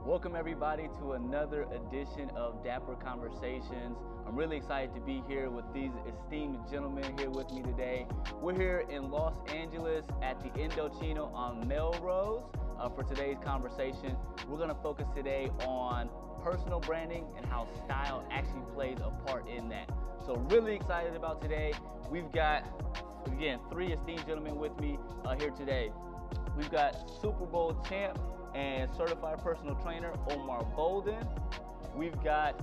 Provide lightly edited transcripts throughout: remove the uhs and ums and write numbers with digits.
Welcome everybody to another edition of Dapper Conversations. I'm really excited to be here with these esteemed gentlemen here with me today. We're here in Los Angeles at the Indochino on Melrose for today's conversation. We're going to focus today on personal branding and how style actually plays a part in that. So really excited about today. We've got, again, three esteemed gentlemen with me here today. We've got Super Bowl champ and certified personal trainer Omar Bolden. We've got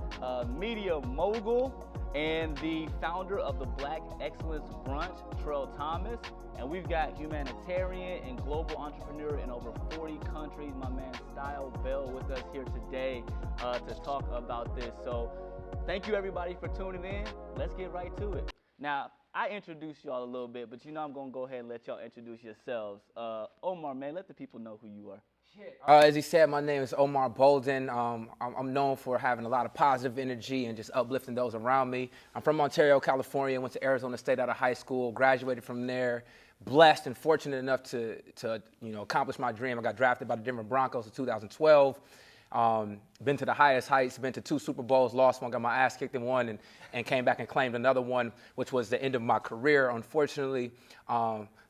media mogul and the founder of the Black Excellence Brunch, Trell. And we've got humanitarian and global entrepreneur in over 40 countries, my man Style Bell, with us here today to talk about this. So thank you everybody for tuning in. Let's get right to it. Now, I introduced y'all a little bit, but you know I'm gonna go ahead and let y'all introduce yourselves. Omar, man, let the people know who you are. As he said, my name is Omar Bolden. I'm known for having a lot of positive energy and just uplifting those around me. I'm from Ontario, California, went to Arizona State out of high school, graduated from there, blessed and fortunate enough to accomplish my dream. I got drafted by the Denver Broncos in 2012. Been to the highest heights, been to 2 Super Bowls, lost one, got my ass kicked in one, and came back and claimed another one, which was the end of my career, unfortunately.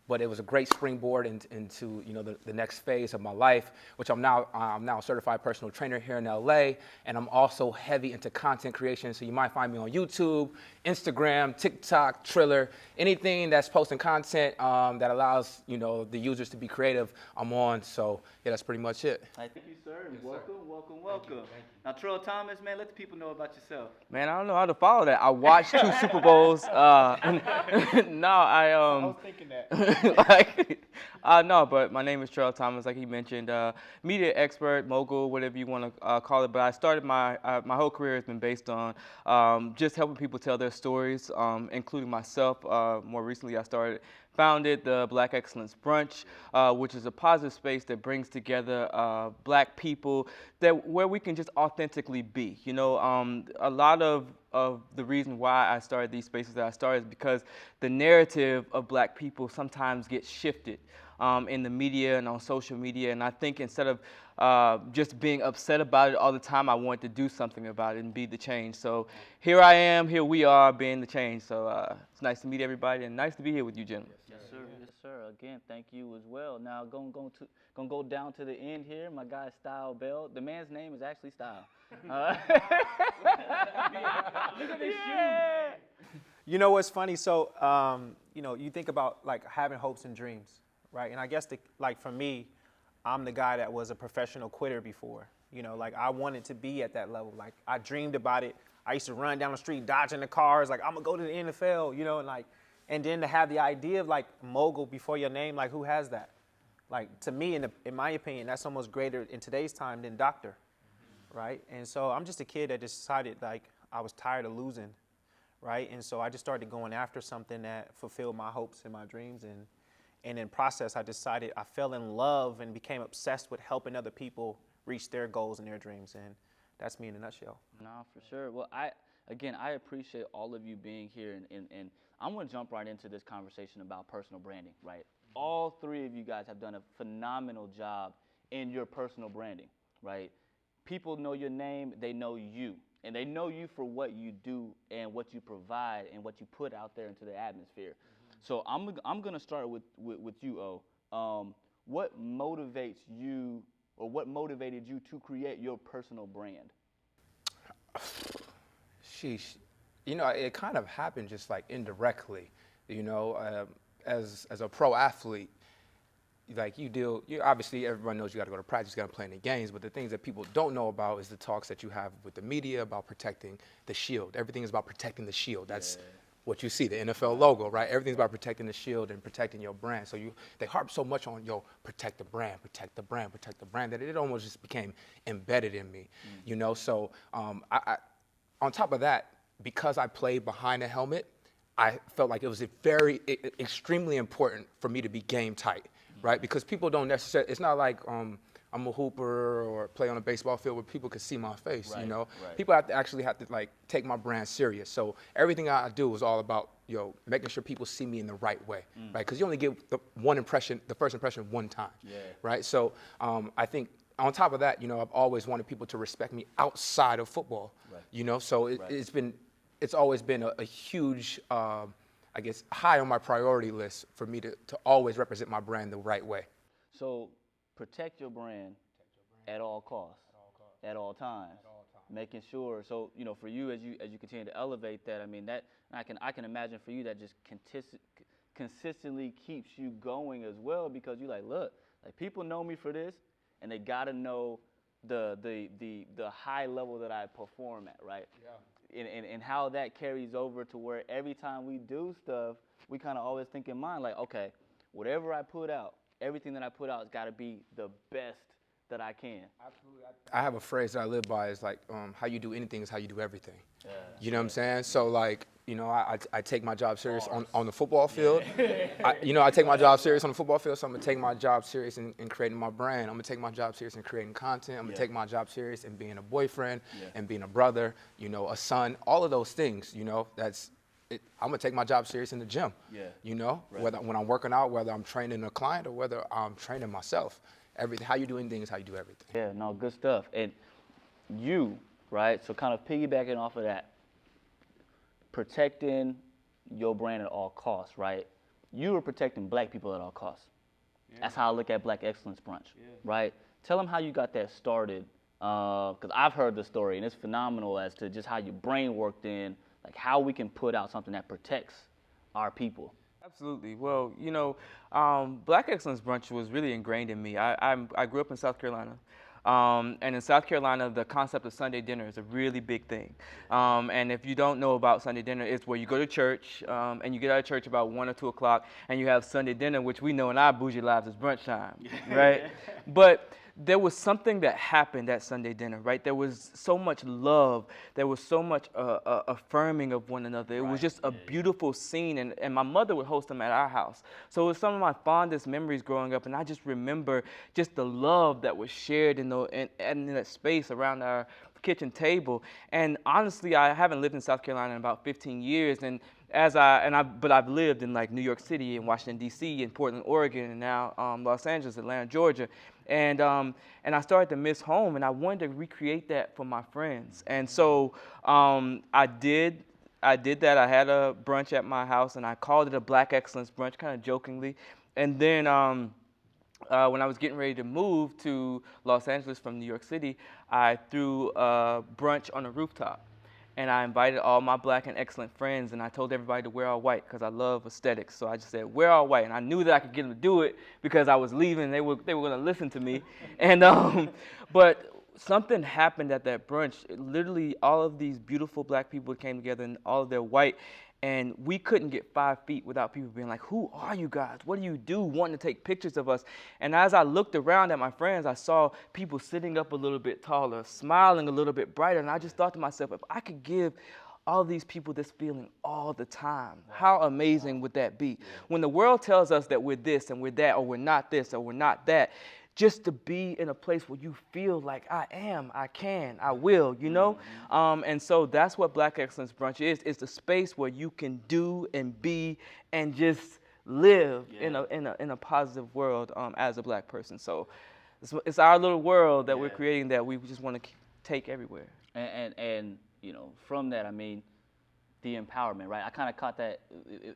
But it was a great springboard into the next phase of my life, which I'm now a certified personal trainer here in LA, and I'm also heavy into content creation. So you might find me on YouTube, Instagram, TikTok, Triller, anything that's posting content that allows the users to be creative. I'm on. So yeah, that's pretty much it. Thank you, sir. Yes, welcome. Thank you. Now, Trell Thomas, man, let the people know about yourself. Man, I don't know how to follow that. I watched 2 Super Bowls. I was thinking that. No, but my name is Trell Thomas, like he mentioned, media expert, mogul, whatever you want to call it. But I started my whole career has been based on just helping people tell their stories, including myself. More recently, I founded the Black Excellence Brunch, which is a positive space that brings together black people where we can just authentically be. A lot of the reason why I started these spaces that I started is because the narrative of black people sometimes gets shifted in the media and on social media. And I think instead of just being upset about it all the time, I wanted to do something about it and be the change. So here I am, here we are being the change. So it's nice to meet everybody and nice to be here with you, gentlemen. Yes, sir. Yes, sir. Again, thank you as well. Now, gonna go down to the end here. My guy Style Bell. The man's name is actually Style. Look at his shoes. You know what's funny? So, you think about like having hopes and dreams, right? And I guess for me, I'm the guy that was a professional quitter before. I wanted to be at that level. Like I dreamed about it. I used to run down the street dodging the cars. Like I'm gonna go to the NFL, and then to have the idea of like mogul before your name, like who has that? Like to me, in my opinion, that's almost greater in today's time than doctor, right? And so I'm just a kid that decided like I was tired of losing, right? And so I just started going after something that fulfilled my hopes and my dreams. And in process, I decided I fell in love and became obsessed with helping other people reach their goals and their dreams. And that's me in a nutshell. No, for sure. Well, I appreciate all of you being here. And I'm going to jump right into this conversation about personal branding, right? All three of you guys have done a phenomenal job in your personal branding, right? People know your name, they know you. And they know you for what you do and what you provide and what you put out there into the atmosphere. So I'm gonna start with you, O. What motivates you, or what motivated you to create your personal brand? Sheesh. It kind of happened just like indirectly. As a pro athlete, like you obviously everyone knows you got to go to practice, you got to play in the games, but the things that people don't know about is the talks that you have with the media about protecting the shield. Everything is about protecting the shield. That's what you see, the NFL logo, right? Everything's about protecting the shield and protecting your brand. So they harp so much on, protect the brand, protect the brand, protect the brand, that it almost just became embedded in me, So I on top of that, because I played behind the helmet, I felt like it was extremely important for me to be game tight, right? Because people don't necessarily, it's not like I'm a hooper or play on a baseball field where people can see my face, Right. People have to like take my brand serious. So everything I do is all about, making sure people see me in the right way, right? Because you only get the first impression one time, right? So I think on top of that, you know, I've always wanted people to respect me outside of football. Right. You know, so it's always been a huge, I guess, high on my priority list for me to always represent my brand the right way. So protect your brand at all costs, at all times, making sure. So, you know, for you as you continue to elevate that, I mean, that I can imagine for you that just consistently keeps you going as well, because you're like, look, like, people know me for this, and they got to know the high level that I perform at, right? Yeah. And how that carries over to where every time we do stuff, we kind of always think in mind, like, okay, whatever I put out, everything that I put out has got to be the best that I can. Absolutely. I have a phrase that I live by, is like, how you do anything is how you do everything. Yeah. You know what I'm saying? So, like, you know, I take my job serious on the football field. Yeah. I take my job serious on the football field, so I'm going to take my job serious in creating my brand. I'm going to take my job serious in creating content. I'm going to take my job serious in being a boyfriend and being a brother, you know, a son, all of those things, you know, I'm going to take my job serious in the gym, you know, whether when I'm working out, whether I'm training a client or whether I'm training myself. Everything, how you do anything is how you do everything. Yeah, no, good stuff. And you, right, so kind of piggybacking off of that, protecting your brand at all costs, right? You are protecting black people at all costs. Yeah. That's how I look at Black Excellence Brunch, right? Tell them how you got that started, because I've heard the story, and it's phenomenal as to just how your brain worked in, like, how we can put out something that protects our people. Absolutely. Well, you know, Black Excellence Brunch was really ingrained in me. I grew up in South Carolina. And in South Carolina, the concept of Sunday dinner is a really big thing. And if you don't know about Sunday dinner, it's where you go to church, and you get out of church about 1 or 2 o'clock, and you have Sunday dinner, which we know in our bougie lives is brunch time, right? But there was something that happened at Sunday dinner, right? There was so much love. There was so much affirming of one another. It was just a beautiful scene, and my mother would host them at our house. So it was some of my fondest memories growing up, and I just remember just the love that was shared in that space around our kitchen table. And honestly, I haven't lived in South Carolina in about 15 years, but I've lived in, like, New York City and Washington, D.C., and Portland, Oregon, and now Los Angeles, Atlanta, Georgia. And I started to miss home, and I wanted to recreate that for my friends. And so I did that. I had a brunch at my house, and I called it a Black Excellence Brunch, kind of jokingly. And then when I was getting ready to move to Los Angeles from New York City, I threw a brunch on a rooftop. And I invited all my Black and excellent friends, and I told everybody to wear all white because I love aesthetics. So I just said, wear all white. And I knew that I could get them to do it because I was leaving. They were going to listen to me. And but something happened at that brunch. Literally, all of these beautiful Black people came together in all of their white. And we couldn't get 5 feet without people being like, who are you guys? What do you do? Wanting to take pictures of us. And as I looked around at my friends, I saw people sitting up a little bit taller, smiling a little bit brighter. And I just thought to myself, if I could give all these people this feeling all the time, how amazing would that be? When the world tells us that we're this and we're that, or we're not this or we're not that, just to be in a place where you feel like I am, I can, I will, you know? And so that's what Black Excellence Brunch is. It's a space where you can do and be and just live in a positive world as a Black person. So it's our little world that we're creating that we just want to take everywhere. And you know, from that, I mean, the empowerment, right? I kind of caught that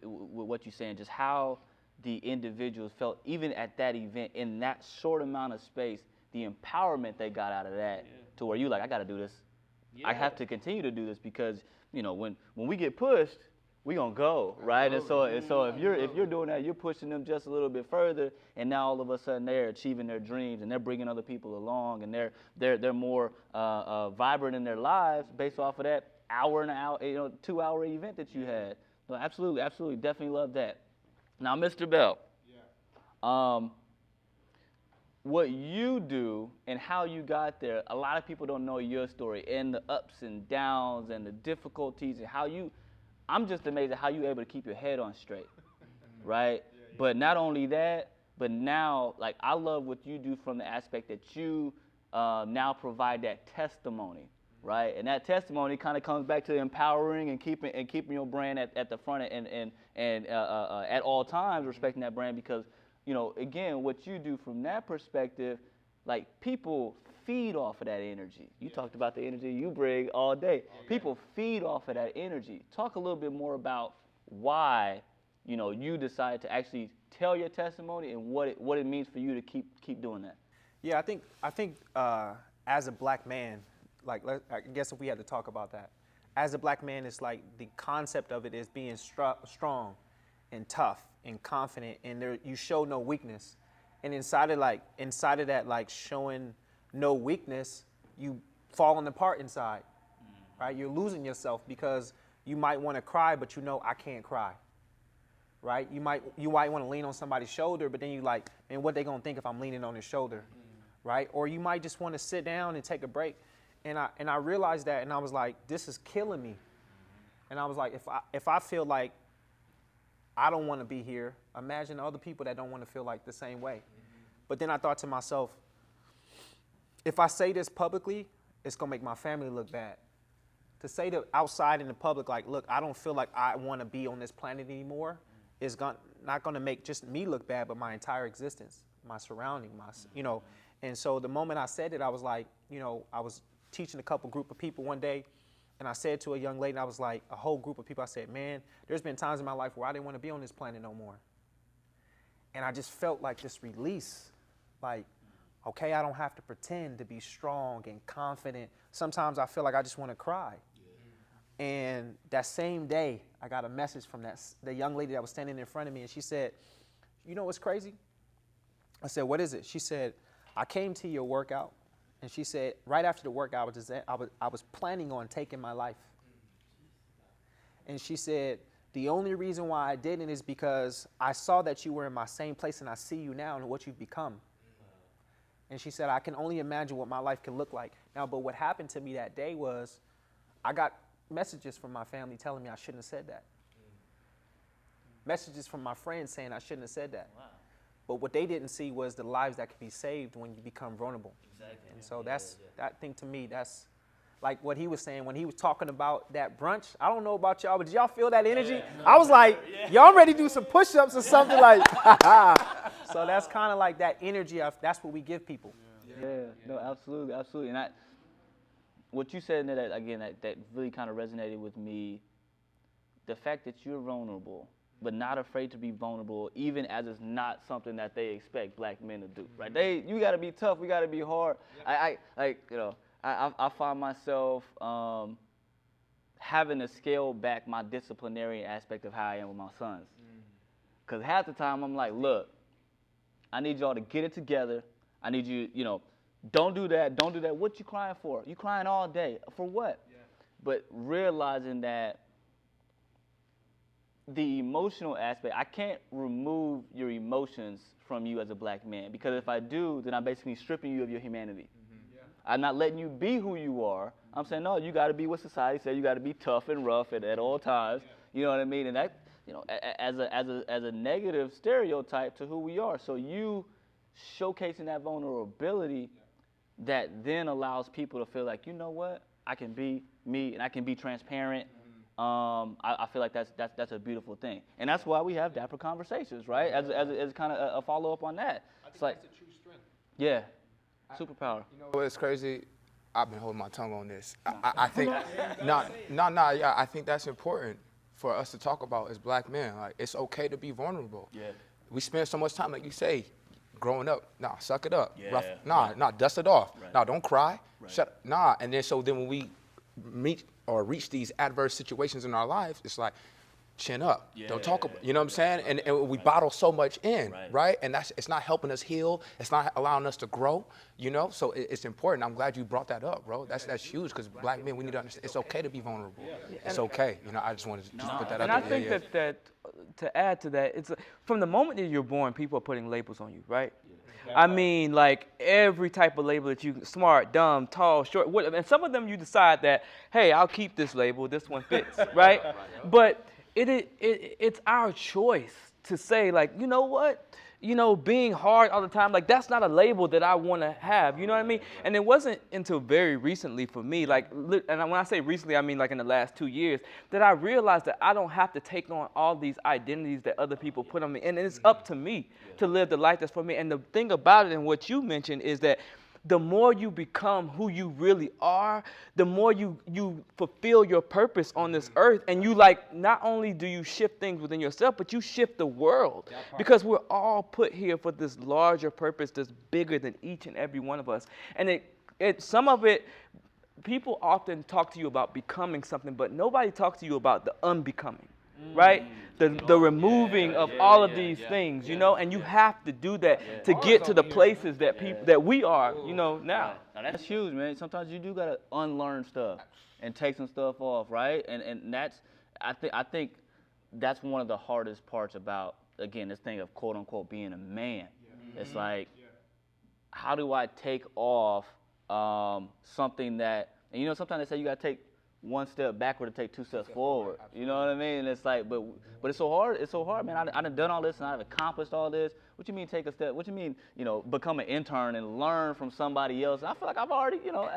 with what you're saying, just how the individuals felt, even at that event, in that short amount of space, the empowerment they got out of that, to where you like, I got to do this. I have to continue to do this because, you know, when we get pushed, we gonna go, right? And so if you're doing that, you're pushing them just a little bit further, and now all of a sudden they're achieving their dreams and they're bringing other people along, and they're more vibrant in their lives based off of that hour and an hour, 2-hour event that you had. So absolutely, definitely love that. Now, Mr. Bell, what you do and how you got there, a lot of people don't know your story and the ups and downs and the difficulties and how I'm just amazed at how you're able to keep your head on straight, right? But not only that, but now, like, I love what you do from the aspect that you now provide that testimony, right? And that testimony kind of comes back to empowering and keeping your brand at the front and at all times respecting that brand because, you know, again, what you do from that perspective, like people feed off of that energy. You talked about the energy you bring all day. People feed off of that energy. Talk a little bit more about why, you decided to actually tell your testimony and what it means for you to keep doing that. Yeah, I think as a black man, like I guess if we had to talk about that, as a black man, it's like the concept of it is being strong and tough and confident, and you show no weakness. And inside of that, like showing no weakness, you falling apart inside, right? You're losing yourself because you might want to cry, but I can't cry, right? You might want to lean on somebody's shoulder, but then you like, man, what they gonna think if I'm leaning on his shoulder, right? Or you might just want to sit down and take a break. And I realized that, and I was like, this is killing me. And I was like, if I feel like I don't want to be here, imagine other people that don't want to feel like the same way. But then I thought to myself, if I say this publicly, it's going to make my family look bad. To say to outside in the public, like, look, I don't feel like I want to be on this planet anymore, is not going to make just me look bad, but my entire existence, my surrounding, And so the moment I said it, I was like, I was teaching a group of people one day, and I said to a young lady, I was like, a whole group of people, I said, man, there's been times in my life where I didn't want to be on this planet no more. And I just felt like this release, like, okay, I don't have to pretend to be strong and confident. Sometimes I feel like I just want to cry. Yeah. And that same day, I got a message from the young lady that was standing in front of me, and she said, you know what's crazy? I said, what is it? She said, I came to your workout, and she said, right after the workout, I was planning on taking my life. And she said, the only reason why I didn't is because I saw that you were in my same place, and I see you now and what you've become. And she said, I can only imagine what my life can look like. Now, but what happened to me that day was I got messages from my family telling me I shouldn't have said that. Messages from my friends saying I shouldn't have said that. Wow. But what they didn't see was the lives that can be saved when you become vulnerable. Exactly. And so that thing to me, that's like what he was saying when he was talking about that brunch. I don't know about y'all, but did y'all feel that energy? Yeah. I was like, y'all ready to do some push-ups or something like, So that's kind of like that energy of, that's what we give people. No, absolutely. And what you said in that, again, that really kind of resonated with me. The fact that you're vulnerable, but not afraid to be vulnerable, even as it's not something that they expect black men to do, right? You got to be tough. We got to be hard. I find myself having to scale back my disciplinary aspect of how I am with my sons. Because half the time I'm like, look, I need y'all to get it together. I need you, don't do that. What you crying for? You crying all day. For what? Yeah. But realizing that the emotional aspect, I can't remove your emotions from you as a black man, because if I do, then I'm basically stripping you of your humanity. I'm not letting you be who you are. I'm saying, no, you got to be what society says. You got to be tough and rough at all times. You know what I mean? And that, as a negative stereotype to who we are. So you showcasing that vulnerability that then allows people to feel like, you know what, I can be me and I can be transparent. I feel like that's a beautiful thing, and that's why we have Dapper Conversations, right? As kind of a follow up on that. I think that's a true strength. Yeah. Superpower. It's crazy. I've been holding my tongue on this. I think, I think that's important for us to talk about as black men. Like, it's okay to be vulnerable. Yeah. We spend so much time, like you say, growing up. Nah, suck it up. Yeah. Dust it off. Right. Nah, don't cry. Right. Shut. Nah. And then when we reach these adverse situations in our lives, it's like, chin up. Yeah. Don't talk about, you know what I'm saying? And we bottle so much in, right? And it's not helping us heal. It's not allowing us to grow, So it's important. I'm glad you brought that up, bro. That's huge, because black men, we need to understand it's okay to be vulnerable. Yeah. It's okay. I just wanted to put that out there. And I think that to add to that, it's from the moment that you're born, people are putting labels on you, right? Yeah. I mean, like every type of label that you, smart, dumb, tall, short, and some of them you decide that, hey, I'll keep this label. This one fits, right? But it's our choice to say, like, you know what? you know, being hard all the time, like that's not a label that I want to have, you know what I mean? And it wasn't until very recently for me, like, and when I say recently, I mean like in the last 2 years, that I realized that I don't have to take on all these identities that other people put on me. And it's up to me to live the life that's for me. And the thing about it and what you mentioned is that the more you become who you really are, the more you fulfill your purpose on this earth. And you like, not only do you shift things within yourself, but you shift the world. Because we're all put here for this larger purpose that's bigger than each and every one of us. And some of it, people often talk to you about becoming something, but nobody talks to you about the unbecoming. Right? The removing of all of these things, you know, and you have to do that to get to the places that people that we are, you know, now. Now that's huge, man. Sometimes you do gotta unlearn stuff and take some stuff off, right? And that's I think that's one of the hardest parts about, again, this thing of quote unquote being a man. It's like, how do I take off something that, and you know, sometimes they say you gotta take one step backward to take two steps forward. You know what I mean? And it's like, but it's so hard. It's so hard, man. I done all this and I've accomplished all this. What you mean take a step? What you mean, you know, become an intern and learn from somebody else? I feel like I've already, you know.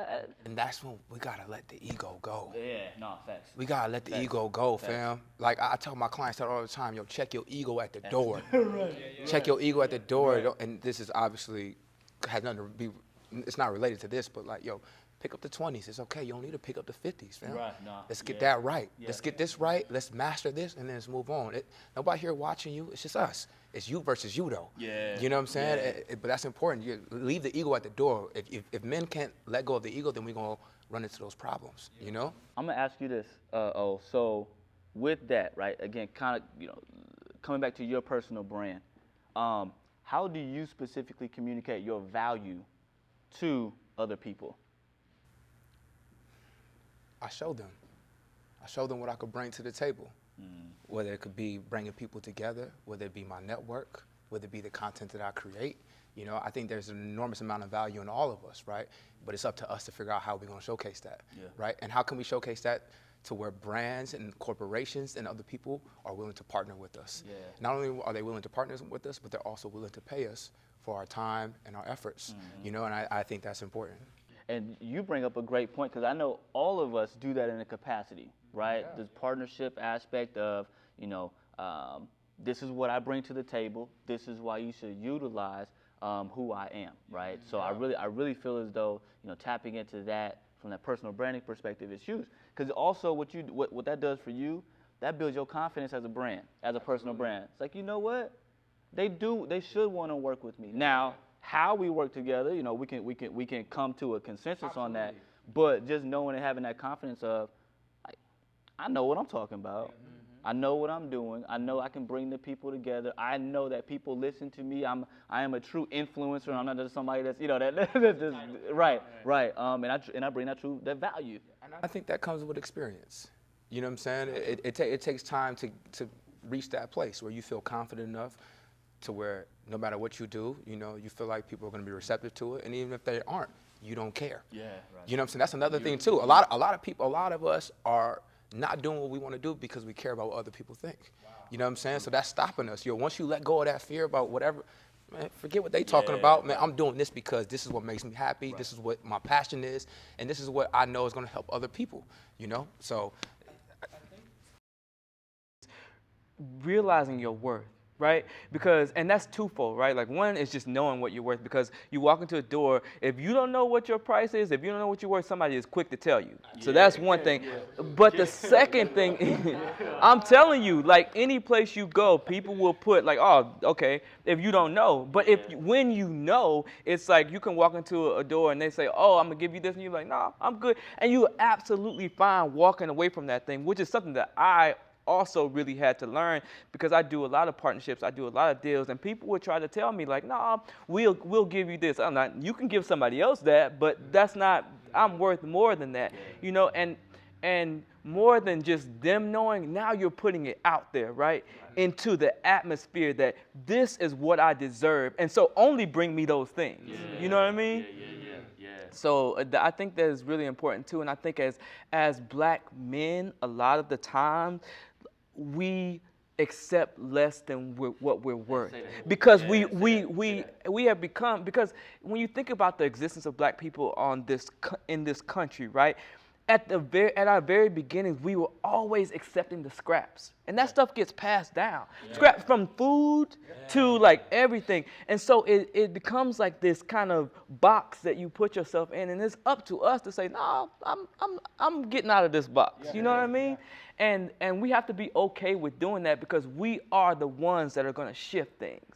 And that's when we gotta let the ego go. Yeah, no, facts. We gotta let the ego go, fam. Like I tell my clients that all the time, yo, check your ego at the door. Check your ego at the door. And this is obviously has nothing to be, it's not related to this, but like, yo, pick up the 20s. It's okay. You don't need to pick up the 50s, fam. Right, no. Let's get that right. Let's get this right. Let's master this, and then let's move on. Nobody here watching you. It's just us. It's you versus you, though. Yeah. You know what I'm saying? But that's important. You leave the ego at the door. If men can't let go of the ego, then we're going to run into those problems, you know? I'm going to ask you this, so with that, right, again, kind of, you know, coming back to your personal brand, how do you specifically communicate your value to other people? I show them. I show them what I could bring to the table, whether it could be bringing people together, whether it be my network, whether it be the content that I create. You know, I think there's an enormous amount of value in all of us, right? But it's up to us to figure out how we're going to showcase that, right? And how can we showcase that to where brands and corporations and other people are willing to partner with us? Yeah. Not only are they willing to partner with us, but they're also willing to pay us for our time and our efforts, you know, and I think that's important. And you bring up a great point, because I know all of us do that in a capacity, right? Yeah. This partnership aspect of, you know, this is what I bring to the table. This is why you should utilize who I am, right? So I really feel as though, you know, tapping into that from that personal branding perspective is huge. Because also what that does for you, that builds your confidence as a brand, as a personal brand. It's like, you know what? They should want to work with me. Now, how we work together, you know, we can come to a consensus on that. But just knowing and having that confidence of, like, I know what I'm talking about. I know what I'm doing. I know I can bring the people together. I know that people listen to me. I am a true influencer. I'm not just somebody that's, you know, that's just, right. And I bring that value. And I think that comes with experience. You know what I'm saying? It takes time to reach that place where you feel confident enough to where no matter what you do, you know, you feel like people are going to be receptive to it, and even if they aren't, you don't care. Yeah, right. You know what I'm saying? That's another thing too. A lot of us are not doing what we want to do because we care about what other people think. Wow. You know what I'm saying? So that's stopping us. Yo, once you let go of that fear about whatever, man, forget what they talking about. Man, I'm doing this because this is what makes me happy. Right. This is what my passion is, and this is what I know is going to help other people. You know, so realizing your worth. Right? Because, and that's twofold, right? Like, one is just knowing what you're worth, because you walk into a door, if you don't know what your price is, if you don't know what you're worth, somebody is quick to tell you. So that's one thing. But the second thing, I'm telling you, like, any place you go, people will put like, oh, okay, if you don't know. But when you know, it's like you can walk into a door and they say, oh, I'm gonna give you this, and you're like, no, I'm good. And you're absolutely fine walking away from that thing, which is something that I also really had to learn, because I do a lot of partnerships, I do a lot of deals, and people would try to tell me like, nah, we'll give you this. I'm not, you can give somebody else that, but that's not, I'm worth more than that, you know, and more than just them knowing, now you're putting it out there, right, into the atmosphere that this is what I deserve, and so only bring me those things, you know what I mean? So I think that is really important too, and I think as black men, a lot of the time, we accept less than what we're worth, because we have become, because when you think about the existence of black people in this country, right? At our very beginnings, we were always accepting the scraps, and that stuff gets passed down. Scraps from food to like everything, and so it becomes like this kind of box that you put yourself in, and it's up to us to say, no, I'm getting out of this box. You know what I mean? And we have to be okay with doing that, because we are the ones that are going to shift things.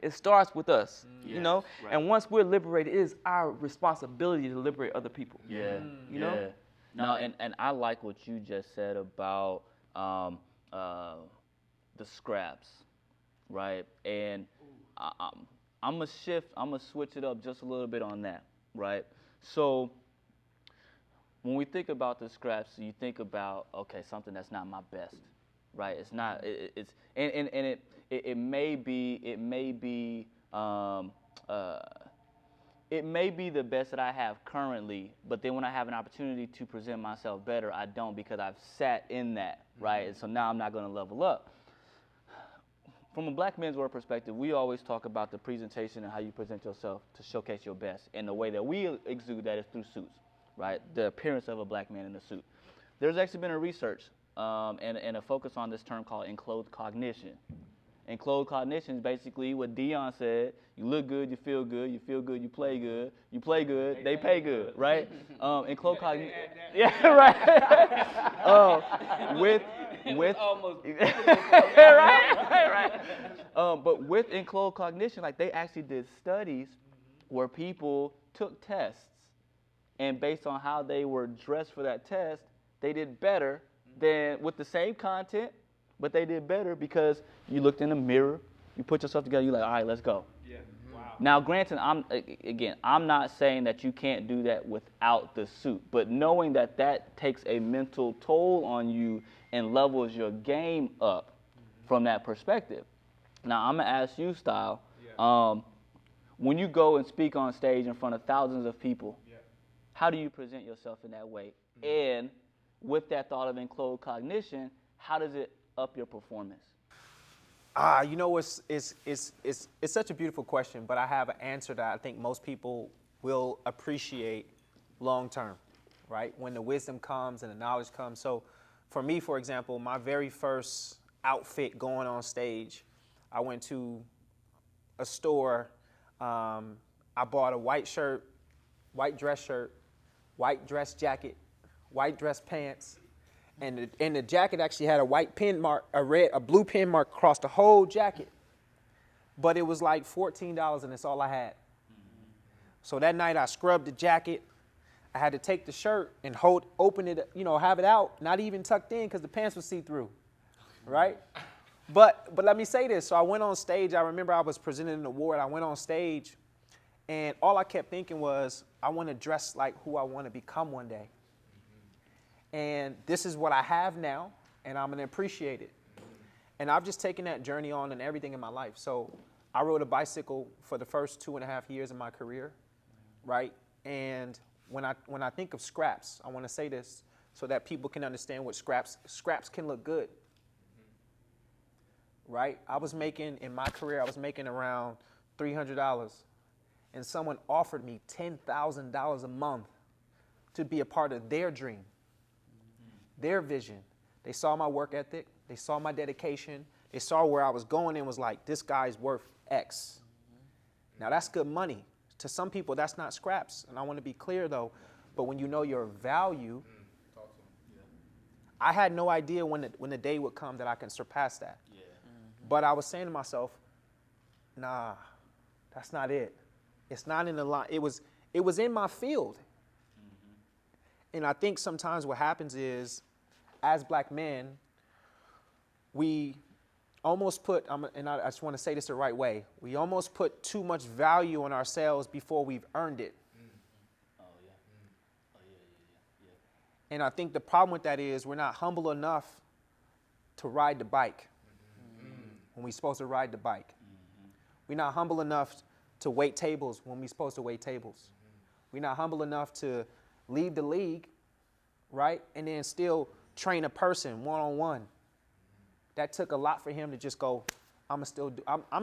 It starts with us, you know. Right. And once we're liberated, it is our responsibility to liberate other people. You know. No, and I like what you just said about the scraps, right? And I'm gonna switch it up just a little bit on that, right? So when we think about the scraps, you think about, okay, something that's not my best, right? It's not. It may be the best that I have currently, but then when I have an opportunity to present myself better, I don't, because I've sat in that, right? And so now I'm not going to level up. From a black menswear perspective, we always talk about the presentation and how you present yourself to showcase your best. And the way that we exude that is through suits, right? The appearance of a black man in a suit. There's actually been a research and a focus on this term called enclosed cognition. Enclosed cognition is basically what Dion said: you look good, you feel good, you play good, they pay good, right? Enclosed cognition, yeah, right. With almost right. But with enclosed cognition, like, they actually did studies where people took tests, and based on how they were dressed for that test, they did better than with the same content. But they did better because you looked in the mirror, you put yourself together, you're like, all right, let's go. Yeah. Wow. Now, granted, I'm not saying that you can't do that without the suit, but knowing that that takes a mental toll on you and levels your game up from that perspective. Now, I'm going to ask you, Style, when you go and speak on stage in front of thousands of people, how do you present yourself in that way? And with that thought of enclosed cognition, how does it up your performance? You know, it's such a beautiful question, but I have an answer that I think most people will appreciate long term, right? When the wisdom comes and the knowledge comes. So for me, for example, my very first outfit going on stage, I went to a store. I bought a white shirt, white dress shirt, white dress jacket, white dress pants. And the jacket actually had a white pin mark, a blue pin mark across the whole jacket. But it was like $14, and that's all I had. So that night I scrubbed the jacket. I had to take the shirt and open it, have it out, not even tucked in, because the pants were see-through, right? But let me say this. So I went on stage. I remember I was presenting an award. I went on stage, and all I kept thinking was, I want to dress like who I want to become one day. And this is what I have now, and I'm going to appreciate it. And I've just taken that journey on in everything in my life. So I rode a bicycle for the first 2.5 years of my career, right? And when I think of scraps, I want to say this so that people can understand what scraps can look good, right? In my career, I was making around $300, and someone offered me $10,000 a month to be a part of their dream. Their vision. They saw my work ethic. They saw my dedication. They saw where I was going and was like, this guy's worth X. Now, that's good money. To some people, that's not scraps. And I want to be clear, though. But when you know your value, I had no idea when the day would come that I can surpass that. Yeah. But I was saying to myself, nah, that's not it. It's not in the line. It was in my field. And I think sometimes what happens is, as black men, we almost put, and I just want to say this the right way, we almost put too much value on ourselves before we've earned it. And I think the problem with that is we're not humble enough to ride the bike when we're supposed to ride the bike. We're not humble enough to wait tables when we're supposed to wait tables. We're not humble enough to leave the league, right, and then still train a person one-on-one. that took a lot for him to just go, I'm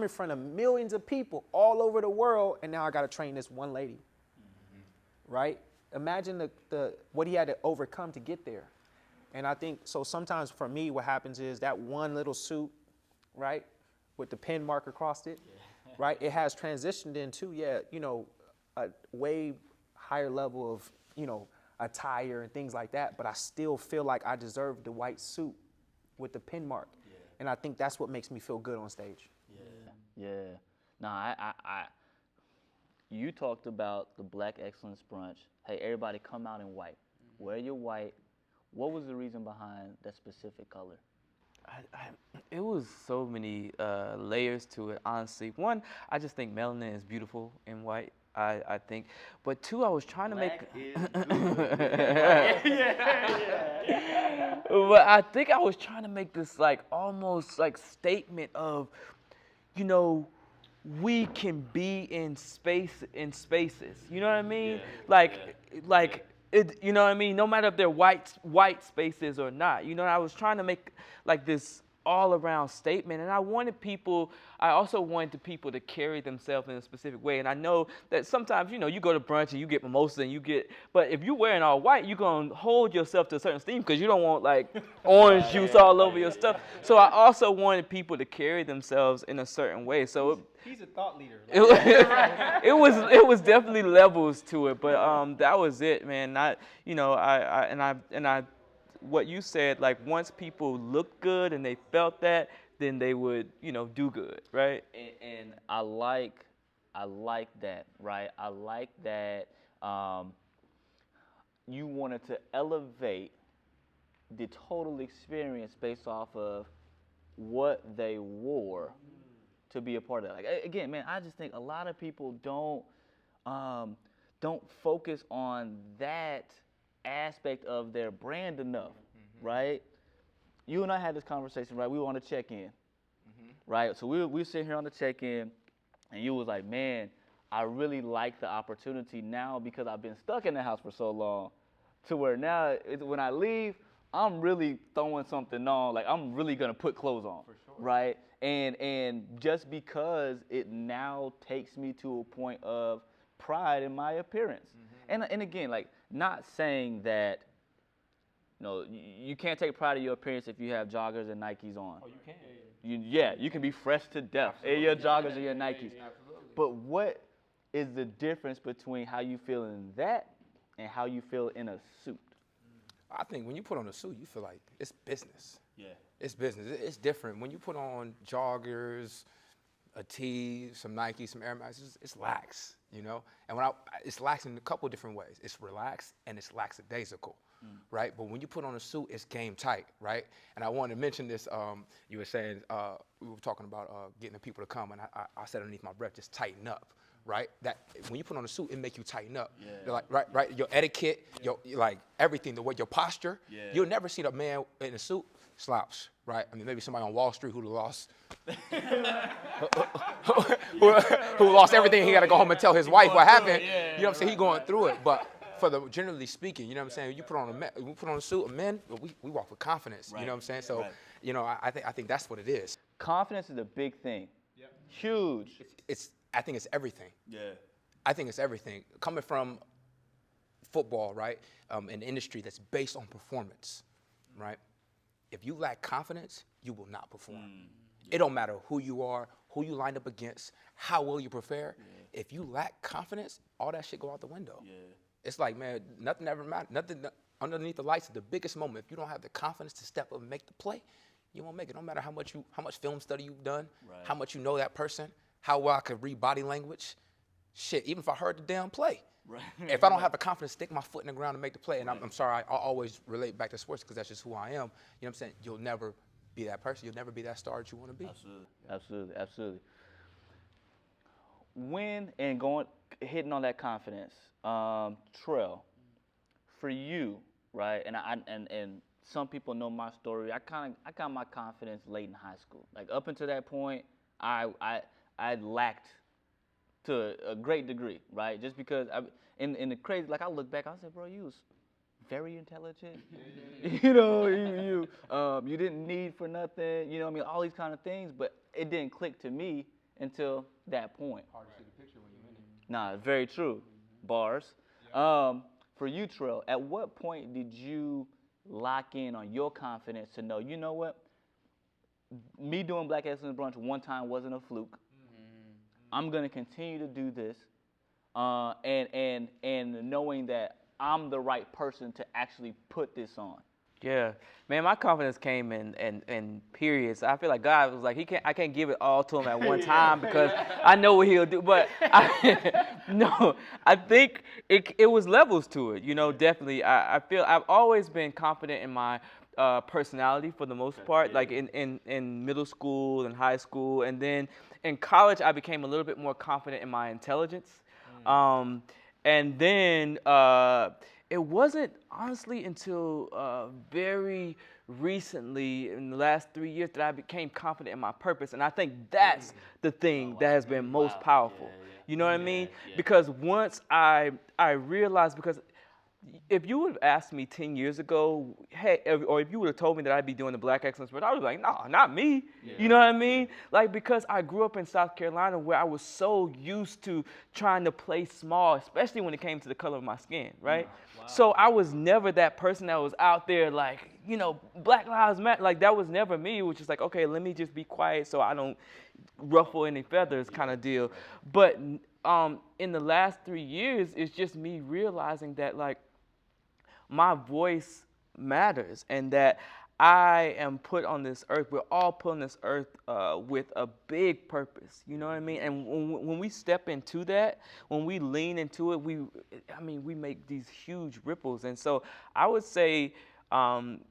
in front of millions of people all over the world, and now I got to train this one lady, right? Imagine what he had to overcome to get there. And I think, so sometimes for me, what happens is that one little suit, right, with the pen mark across it, right, it has transitioned into, a way higher level of, attire and things like that, but I still feel like I deserve the white suit with the pen mark. Yeah. And I think that's what makes me feel good on stage. Yeah. No, you talked about the Black Excellence Brunch. Hey, everybody come out in white. Wear your white. What was the reason behind that specific color? It was so many layers to it, honestly. One, I just think melanin is beautiful in white. I think, but two, I was trying to Black make. is good. But I think I was trying to make this like almost like statement of, we can be in spaces. You know what I mean? Like it. You know what I mean? No matter if they're white spaces or not. I was trying to make like this all around statement, and I also wanted the people to carry themselves in a specific way. And I know that sometimes, you go to brunch and you get mimosa but if you're wearing all white, you're going to hold yourself to a certain esteem because you don't want like orange juice all over your stuff. So I also wanted people to carry themselves in a certain way. So He's a thought leader. it was definitely levels to it, but that was it, man. What you said, like once people looked good and they felt that, then they would, do good, right? And I like that, right? I like that you wanted to elevate the total experience based off of what they wore to be a part of that. Like again, man, I just think a lot of people don't focus on that aspect of their brand enough, right? You and I had this conversation, right? We were on the check-in, right? So we were sitting here on the check-in, and you was like, man, I really like the opportunity now because I've been stuck in the house for so long, to where now when I leave, I'm really throwing something on. Like I'm really gonna put clothes on, for sure, right? And just because it now takes me to a point of pride in my appearance, and again, like not saying that. You can't take pride in your appearance if you have joggers and Nikes on. Oh, you can. You can be fresh to death in your joggers and your Nikes. But what is the difference between how you feel in that and how you feel in a suit? I think when you put on a suit, you feel like it's business. Yeah. It's business. It's different. When you put on joggers, a tee, some Nike, some Air Max, it's lax, And it's lax in a couple different ways. It's relaxed and it's lackadaisical. Right, but when you put on a suit, it's game tight, right? And I wanted to mention this. You were saying we were talking about getting the people to come, and I said underneath my breath, just tighten up, right? That when you put on a suit, it make you tighten up. Yeah. Like right, your etiquette, your like everything, the way your posture. Yeah. You'll never see a man in a suit slouch, right? I mean, maybe somebody on Wall Street who lost, who lost everything. He got to go home and tell his wife what happened. You know what I'm saying? He going through it, but. Generally speaking, you know what I'm saying? You put on a suit, men, we walk with confidence. Right. You know what I'm saying? So, I think that's what it is. Confidence is a big thing. Yep. Huge. I think it's everything. Yeah. I think it's everything. Coming from football, right? An industry that's based on performance, right? If you lack confidence, you will not perform. Yeah. It don't matter who you are, who you lined up against, how well you prepare. Yeah. If you lack confidence, all that shit go out the window. Yeah. It's like, man, nothing ever matters. Nothing underneath the lights is the biggest moment. If you don't have the confidence to step up and make the play, you won't make it. No matter how much film study you've done, how much you know that person, how well I could read body language. Shit, even if I heard the damn play. Right. If I don't have the confidence to stick my foot in the ground and make the play, and I'm sorry, I always relate back to sports because that's just who I am. You know what I'm saying? You'll never be that person. You'll never be that star that you want to be. Absolutely. When and hitting on that confidence, Trell, for you, right? And some people know my story. I got my confidence late in high school. Like up until that point, I lacked to a great degree, right? Just because in the crazy, like I look back, I said, bro, you was very intelligent. You know, you didn't need for nothing. You know, what I mean, all these kind of things, but it didn't click to me until that point. Hard to see the picture when you're in it. Nah, very true. Bars. For you, Trell, at what point did you lock in on your confidence to know, you know what? Me doing Black Excellence Brunch one time wasn't a fluke. I'm gonna continue to do this, and knowing that I'm the right person to actually put this on. Yeah, man, my confidence came in periods. I feel like God was like, I can't give it all to him at one time because I know what he'll do. But I think it was levels to it. You know, definitely. I feel I've always been confident in my personality for the most part, like in middle school and high school, and then in college I became a little bit more confident in my intelligence. And then it wasn't honestly until very recently, in the last 3 years, that I became confident in my purpose. And I think that's the thing that has been most powerful. You know what I mean? Because once I realized, because if you would have asked me 10 years ago, hey, or if you would have told me that I'd be doing the Black Excellence Brunch, I was like, no, not me. You know what I mean? Like, because I grew up in South Carolina where I was so used to trying to play small, especially when it came to the color of my skin, right? Wow. So I was never that person that was out there like, you know, Black Lives Matter. Like, that was never me. It was just like, okay, let me just be quiet so I don't ruffle any feathers kind of deal. But in the last 3 years, it's just me realizing that, like, my voice matters, and that I am put on this earth. We're all put on this earth with a big purpose. You know what I mean? And when we step into that, when we lean into it, we make these huge ripples. And so I would say when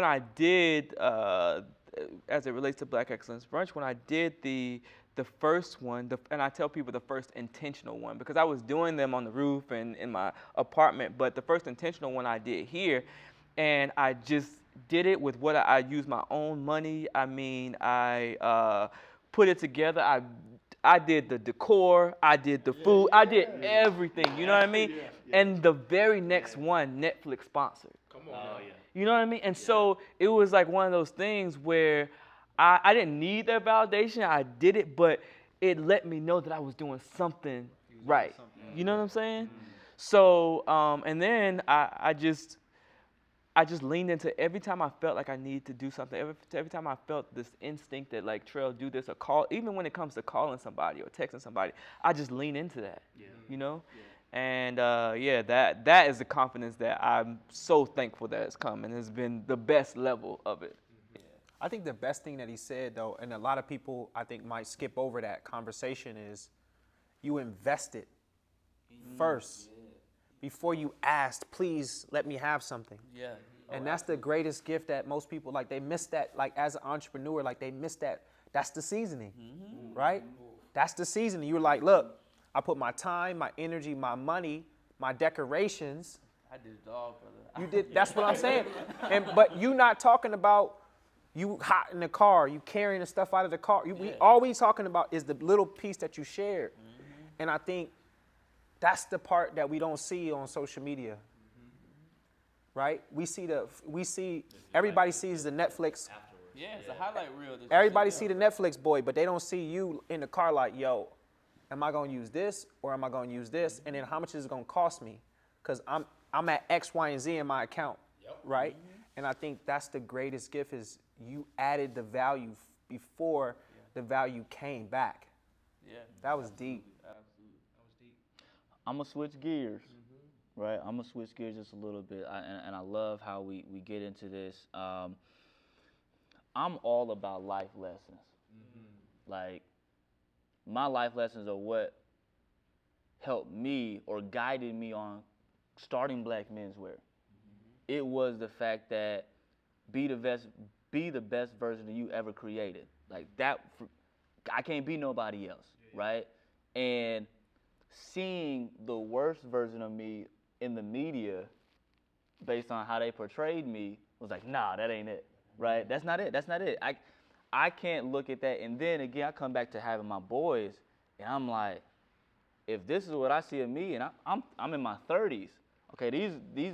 I did, as it relates to Black Excellence Brunch, when I did the first one, and I tell people the first intentional one, because I was doing them on the roof and in my apartment, but the first intentional one I did here, and I just did it with what I used my own money. I mean, I put it together. I did the decor, I did the food, I did everything, you know what I mean? And the very next one, Netflix sponsored. Come on. You know what I mean? And so it was like one of those things where I didn't need that validation. I did it, but it let me know that I was doing something right. You know what I'm saying? So, and then I just leaned into every time I felt like I needed to do something, every time I felt this instinct that, like, Trell, do this, or call, even when it comes to calling somebody or texting somebody, I just lean into that, you know? And that is the confidence that I'm so thankful that has come and has been the best level of it. I think the best thing that he said, though, and a lot of people I think might skip over that conversation, is you invested first before you asked, please let me have something. Yeah. And that's the greatest gift that most people, like, they miss that, like, as an entrepreneur, like, they miss that. That's the seasoning, right? That's the seasoning. You're like, look, I put my time, my energy, my money, my decorations. I did it all, brother. You did, that's what I'm saying. But you not talking about you hot in the car, you carrying the stuff out of the car. All we talking about is the little piece that you shared. And I think that's the part that we don't see on social media. Right? We see everybody sees the Netflix. Yeah, it's a highlight reel. Everybody see the Netflix boy, but they don't see you in the car like, yo, am I going to use this or am I going to use this? And then how much is it going to cost me? Because I'm at X, Y, and Z in my account, right? And I think that's the greatest gift, is you added the value before the value came back. Yeah. That was deep. Absolutely. That was deep. I'm going to switch gears, right? I'm going to switch gears just a little bit, and I love how we get into this. I'm all about life lessons. Like, my life lessons are what helped me or guided me on starting Black Menswear. It was the fact that be the best version of you ever created. Like, that, I can't be nobody else, right? And seeing the worst version of me in the media based on how they portrayed me was like, nah, that ain't it, right? That's not it. That's not it. I can't look at that. And then again, I come back to having my boys, and I'm like, if this is what I see of me, and I'm in my 30s, okay, these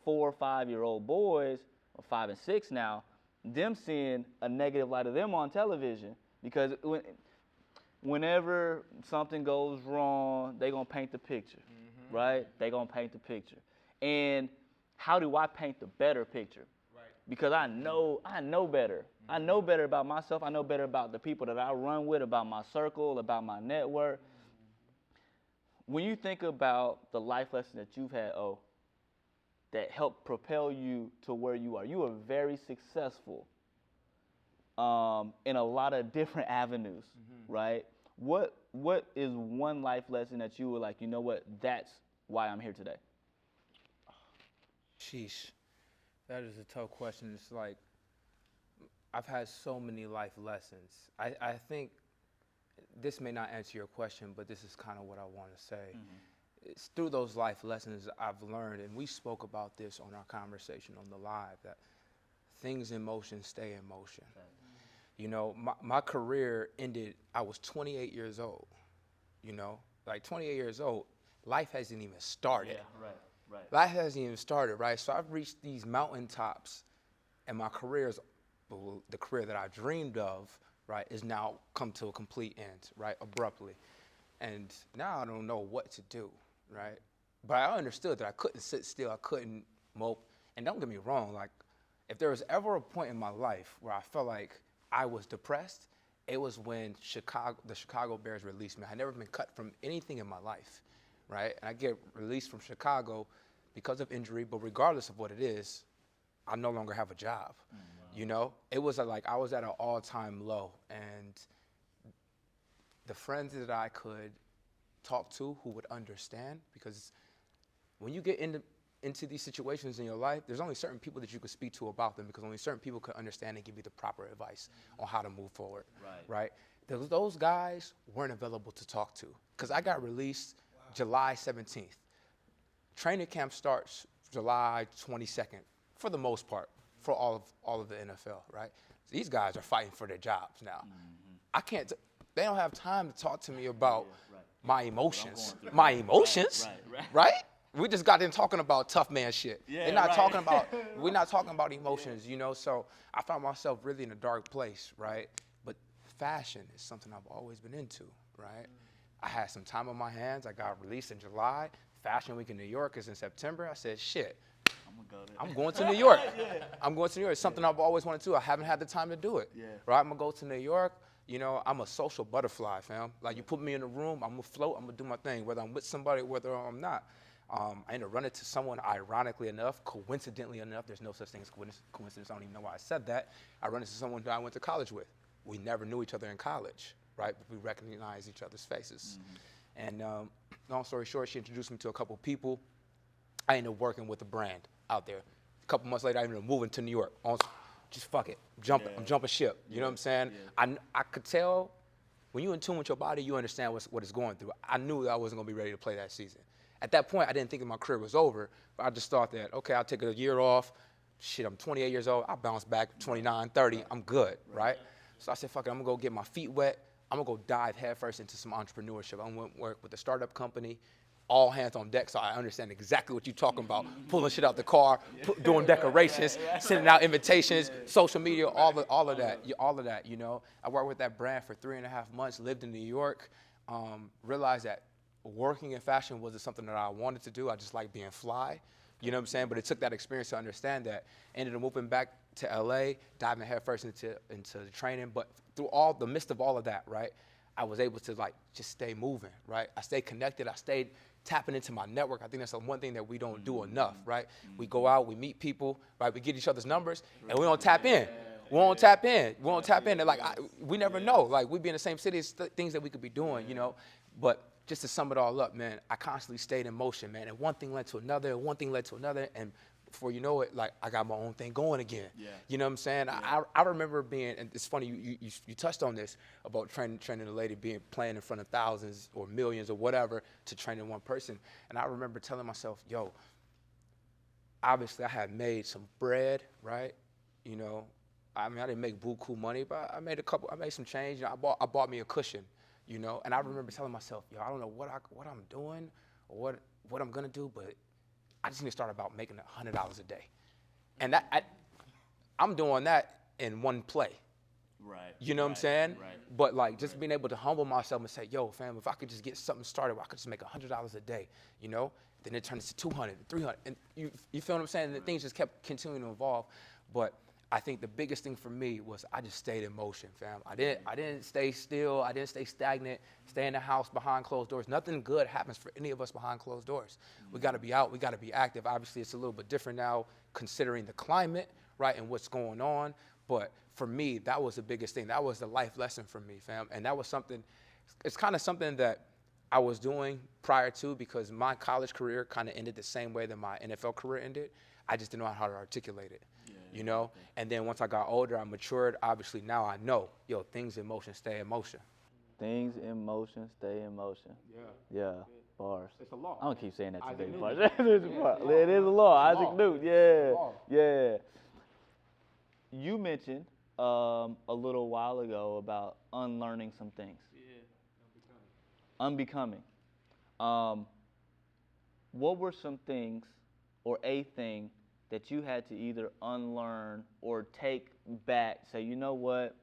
4 or 5-year-old boys, or 5 and 6 now, them seeing a negative light of them on television, because whenever something goes wrong, they're going to paint the picture, right? They're going to paint the picture. And how do I paint the better picture? Right. Because I know better. I know better about myself. I know better about the people that I run with, about my circle, about my network. When you think about the life lesson that you've had, that helped propel you to where you are very successful in a lot of different avenues, right? What is one life lesson that you were like, you know what, that's why I'm here today? Sheesh, that is a tough question. It's like, I've had so many life lessons. I think this may not answer your question, but this is kind of what I want to say. It's through those life lessons I've learned, and we spoke about this on our conversation on the live, that things in motion stay in motion. You know, my career ended, I was 28 years old, you know, like 28 years old, life hasn't even started. Yeah, right. Life hasn't even started, right? So I've reached these mountaintops, and my career's, the career that I dreamed of, right, is now come to a complete end, right, abruptly. And now I don't know what to do, right? But I understood that I couldn't sit still, I couldn't mope. And don't get me wrong, like, if there was ever a point in my life where I felt like I was depressed, it was when the Chicago Bears released me. I had never been cut from anything in my life, right? And I get released from Chicago because of injury, but regardless of what it is, I no longer have a job. You know, it was like I was at an all-time low, and the friends that I could talk to who would understand, because when you get into these situations in your life, there's only certain people that you could speak to about them, because only certain people could understand and give you the proper advice on how to move forward, right? Those guys weren't available to talk to, because I got released July 17th. Training camp starts July 22nd, for the most part, for all of the NFL, right? These guys are fighting for their jobs now. I can't, they don't have time to talk to me about my emotions. My emotions, right? We just got in talking about tough man shit. They're not talking about, we're not talking about emotions, you know? So I found myself really in a dark place, right? But fashion is something I've always been into, right? I had some time on my hands. I got released in July. Fashion Week in New York is in September. I said, shit, I'm going to New York. I'm going to New York. It's something I've always wanted to do. I haven't had the time to do it, right? I'm gonna go to New York. You know, I'm a social butterfly, fam. Like, you put me in a room, I'm gonna float, I'm gonna do my thing, whether I'm with somebody, whether I'm not. I ended up running to someone, ironically enough, coincidentally enough, there's no such thing as coincidence, I don't even know why I said that. I run into someone who I went to college with. We never knew each other in college, right? But we recognized each other's faces. And long story short, she introduced me to a couple people. I ended up working with a brand out there. A couple months later, I ended up moving to New York. Just fuck it, I'm jumping ship. You know what I'm saying? I could tell, when you're in tune with your body, you understand what it's going through. I knew that I wasn't gonna be ready to play that season. At that point, I didn't think that my career was over, but I just thought that, okay, I'll take a year off. Shit, I'm 28 years old, I'll bounce back 29, 30, I'm good, right? So I said, fuck it, I'm gonna go get my feet wet. I'm gonna go dive headfirst into some entrepreneurship. I'm gonna work with a startup company, all hands on deck, so I understand exactly what you're talking about. Pulling shit out the car, doing decorations, sending out invitations, social media, all of that, you know. I worked with that brand for 3.5 months, lived in New York, realized that working in fashion wasn't something that I wanted to do. I just like being fly, you know what I'm saying? But it took that experience to understand that. Ended up moving back to LA, diving headfirst into the training, but through the midst of all of that, right, I was able to like just stay moving, right? I stayed connected, I stayed tapping into my network. I think that's the one thing that we don't do enough, right? We go out, we meet people, right? We get each other's numbers, and we don't tap in. We won't tap in. We won't tap in. And like, we never know. Like, we be in the same city, things that we could be doing, you know? But just to sum it all up, man, I constantly stayed in motion, man. And one thing led to another, and one thing led to another. And before you know it, like, I got my own thing going again. You know what I'm saying? I remember being, and it's funny, you touched on this about training a lady, playing in front of thousands or millions or whatever to training one person. And I remember telling myself, yo, obviously I had made some bread, right? You know, I mean, I didn't make buku money, but I made some change. You know, I bought me a cushion, you know? And I remember telling myself, yo, I don't know what I'm doing or what I'm gonna do, but I just need to start about making $100 a day. And I'm doing that in one play. Right. You know what I'm saying? Right. But like just being able to humble myself and say, yo, fam, if I could just get something started where I could just make $100 a day, you know, then it turns to 200, 300, and you feel what I'm saying? And things just kept continuing to evolve. But I think the biggest thing for me was I just stayed in motion, fam. I didn't stay still. I didn't stay stagnant, stay in the house behind closed doors. Nothing good happens for any of us behind closed doors. We got to be out. We got to be active. Obviously, it's a little bit different now considering the climate, right, and what's going on. But for me, that was the biggest thing. That was the life lesson for me, fam. And that was something, it's kind of something that I was doing prior to because my college career kind of ended the same way that my NFL career ended. I just didn't know how to articulate it, you know? And then once I got older, I matured. Obviously, now I know, yo, things in motion stay in motion. Things in motion stay in motion. Yeah. Bars. It's a law. I don't keep saying that Isaac today. Newton. Bars. It is a law. Isaac Newton. Yeah. You mentioned a little while ago about unlearning some things. Unbecoming. What were some things or a thing that you had to either unlearn or take back? Say, you know what?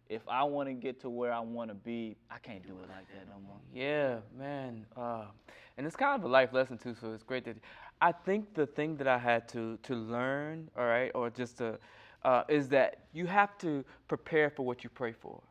If I want to get to where I want to be, I can't do it like that no more. Yeah, man. And it's kind of a life lesson too, so it's great that I think the thing that I had to learn, all right, or just to is that you have to prepare for what you pray for.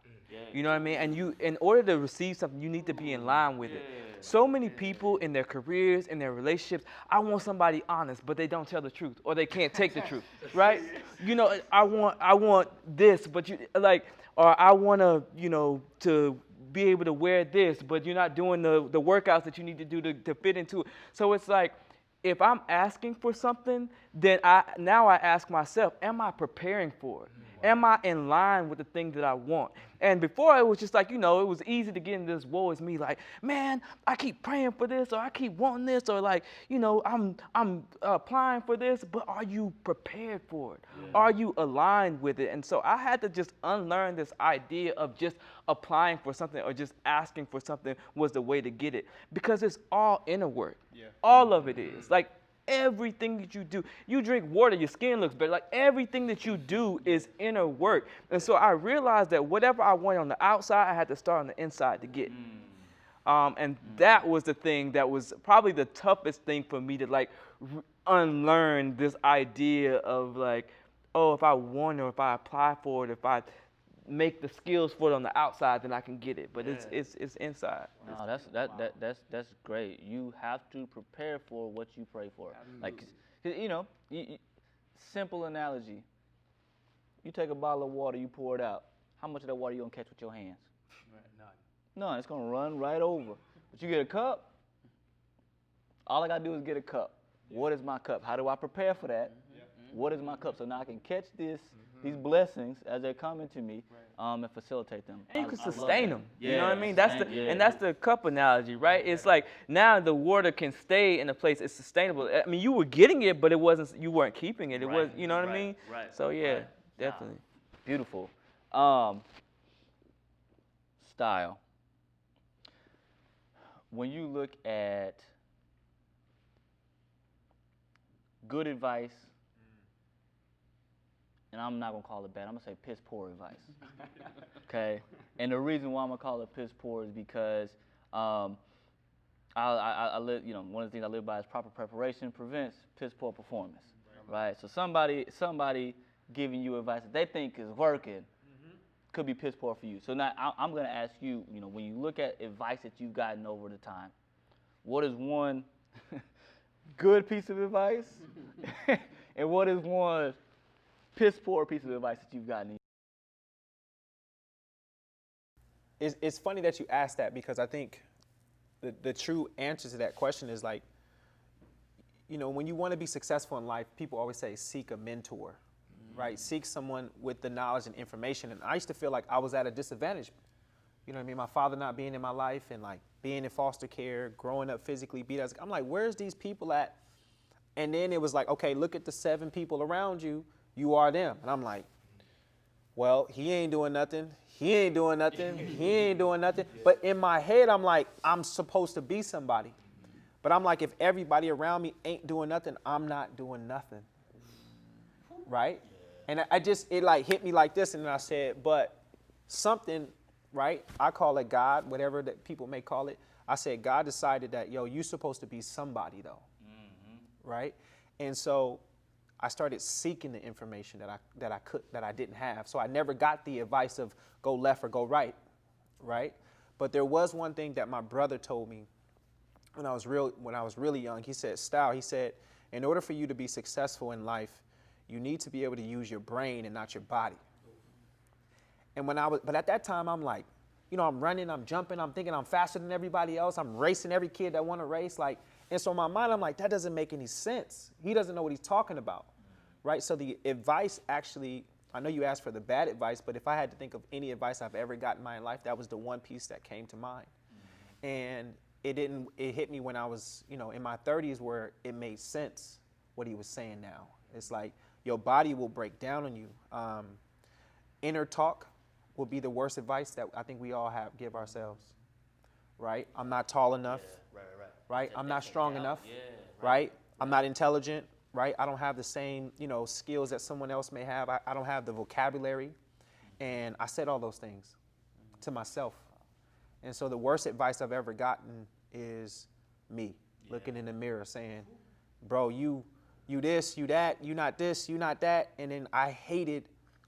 You know what I mean? And you, in order to receive something, you need to be in line with it. So many people in their careers, in their relationships, I want somebody honest, but they don't tell the truth, or they can't take the truth, right? You know, I want this, but you like, or I want to, you know, to be able to wear this, but you're not doing the workouts that you need to do to fit into it. So it's like, if I'm asking for something, then I ask myself, am I preparing for it? Am I in line with the thing that I want? And before it was just like, you know, it was easy to get into this woe is me, like, man, I keep praying for this, or I keep wanting this, or like, you know, I'm applying for this, but are you prepared for it? Are you aligned with it? And so I had to just unlearn this idea of just applying for something or just asking for something was the way to get it, because it's all inner work. All of it is. Like, everything that you do, you drink water, your skin looks better. Like, everything that you do is inner work. And so I realized that whatever I wanted on the outside, I had to start on the inside to get. And that was the thing that was probably the toughest thing for me to like unlearn this idea of like, oh, if I want it, or if I apply for it, if I make the skills for it on the outside, then I can get it. But it's inside. No, that's great. You have to prepare for what you pray for. Like, you know, simple analogy. You take a bottle of water, you pour it out. How much of that water you gonna catch with your hands? None. It's gonna run right over. But you get a cup. All I gotta do is get a cup. What is my cup? How do I prepare for that? What is my cup? So now I can catch these blessings as they're coming to me, and facilitate them. And you can sustain them. You know what I mean? That's the cup analogy, right? It's like now the water can stay in a place. It's sustainable. I mean, you were getting it, but you weren't keeping it. It was, you know what I mean? Right. So yeah, definitely. Beautiful. Style. When you look at good advice, and I'm not gonna call it bad, I'm gonna say piss poor advice. Okay? And the reason why I'm gonna call it piss poor is because I live, you know, one of the things I live by is proper preparation prevents piss poor performance. Right? So somebody giving you advice that they think is working could be piss poor for you. So now I'm gonna ask you, you know, when you look at advice that you've gotten over the time, what is one good piece of advice? And what is one piss poor piece of advice that you've gotten? It's funny that you asked that, because I think the true answer to that question is like, you know, when you want to be successful in life, people always say seek a mentor, right? Seek someone with the knowledge and information. And I used to feel like I was at a disadvantage. You know what I mean? My father not being in my life and like being in foster care, growing up physically beat. I'm like, where's these people at? And then it was like, okay, look at the 7 people around you. You are them. And I'm like, well, he ain't doing nothing. He ain't doing nothing. He ain't doing nothing. But in my head, I'm like, I'm supposed to be somebody. But I'm like, if everybody around me ain't doing nothing, I'm not doing nothing. Right? And it like hit me like this, and then I said, but something, right? I call it God, whatever that people may call it. I said, God decided that, yo, you're supposed to be somebody though. Right? And so I started seeking the information that I didn't have. So I never got the advice of go left or go right. Right? But there was one thing that my brother told me when I was really young. He said, Style, he said, in order for you to be successful in life, you need to be able to use your brain and not your body. And but at that time, I'm like, you know, I'm running, I'm jumping, I'm thinking I'm faster than everybody else. I'm racing every kid that want to race. Like, and so in my mind, I'm like, that doesn't make any sense. He doesn't know what he's talking about, right? So the advice actually, I know you asked for the bad advice, but if I had to think of any advice I've ever gotten in my life, that was the one piece that came to mind. And it hit me when I was, you know, in my 30s where it made sense what he was saying now. It's like your body will break down on you. Inner talk will be the worst advice that I think we all give ourselves, right? I'm not tall enough, right? I'm not strong enough, right? I'm not intelligent, right? I don't have the same, you know, skills that someone else may have. I don't have the vocabulary. And I said all those things to myself. And so the worst advice I've ever gotten is me looking in the mirror saying, bro, you this, you that, you not this, you not that. And then I hated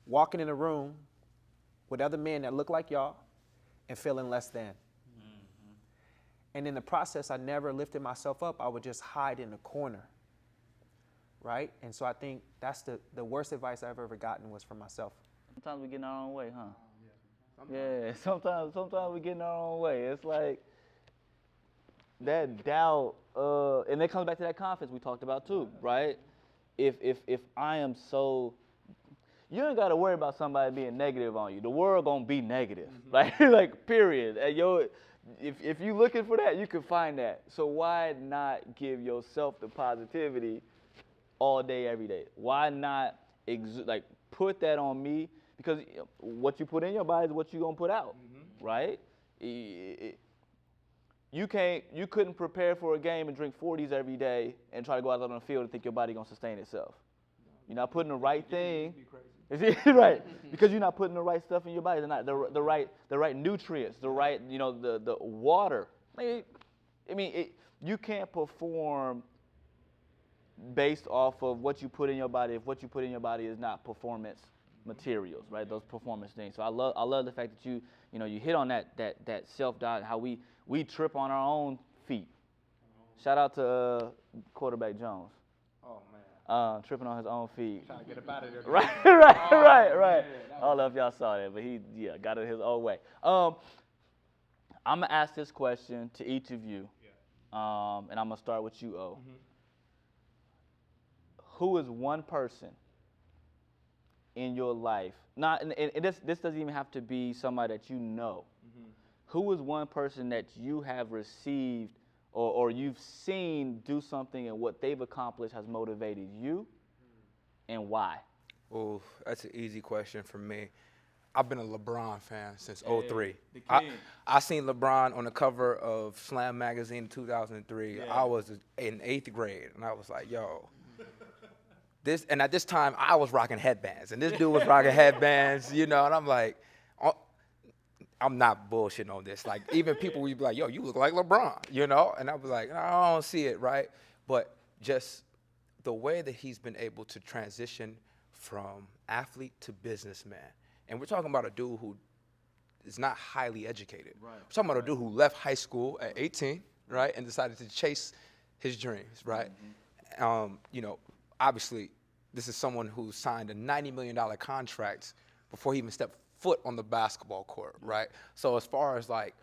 walking in a room with other men that look like y'all and feeling less than. And in the process, I never lifted myself up. I would just hide in the corner, right? And so I think that's the worst advice I've ever gotten was from myself. Sometimes we get in our own way, huh? Yeah, sometimes we get in our own way. It's like that doubt, and it comes back to that confidence we talked about too, right? If I am so, you ain't got to worry about somebody being negative on you. The world gonna be negative, like period. And if you looking for that, you can find that. So why not give yourself the positivity all day, every day? Why not put that on me? Because what you put in your body is what you gonna put out, right? You couldn't prepare for a game and drink 40s every day and try to go out on the field and think your body gonna sustain itself. You're not putting the right thing, right? Because you're not putting the right stuff in your body. They're not the right nutrients, the right, you know, the water. You can't perform based off of what you put in your body if what you put in your body is not performance materials, right? Those performance things. So I love the fact that you hit on that self-doubt, how we trip on our own feet. Shout out to quarterback Jones. Oh man. Tripping on his own feet. Trying to get up out of there. Right. I don't know if y'all saw that, but he got it his own way. I'm gonna ask this question to each of you, and I'm gonna start with you, O. Who is one person in your life? And this doesn't even have to be somebody that you know. Who is one person that you have received or you've seen do something and what they've accomplished has motivated you, and why? Oh, that's an easy question for me. I've been a LeBron fan since '03. I seen LeBron on the cover of Slam magazine in 2003. Yeah. I was in 8th grade, and I was like, yo. And at this time, I was rocking headbands, and this dude was rocking headbands, you know, and I'm like, I'm not bullshitting on this. Like, even people would be like, yo, you look like LeBron, you know? And I was like, no, I don't see it, right? But just the way that he's been able to transition from athlete to businessman. And we're talking about a dude who is not highly educated. Right. We're talking about a dude who left high school at 18, right, and decided to chase his dreams, right? You know, obviously, this is someone who signed a $90 million contract before he even stepped foot on the basketball court, right? So as far as like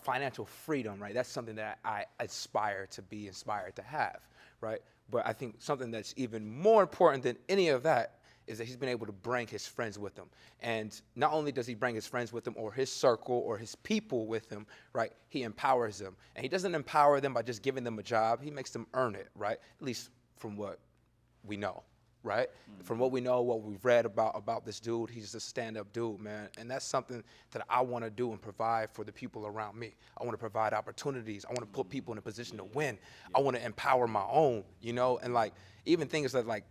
financial freedom, right, that's something that I aspire to be inspired to have, right? But I think something that's even more important than any of that is that he's been able to bring his friends with him. And not only does he bring his friends with him or his circle or his people with him, right, he empowers them. And he doesn't empower them by just giving them a job. He makes them earn it, right, at least from what we know. right? From what we know, what we've read about this dude, he's just a stand-up dude, man. And that's something that I want to do and provide for the people around me. I want to provide opportunities. I want to put people in a position to win. I want to empower my own, you know, and like even things that like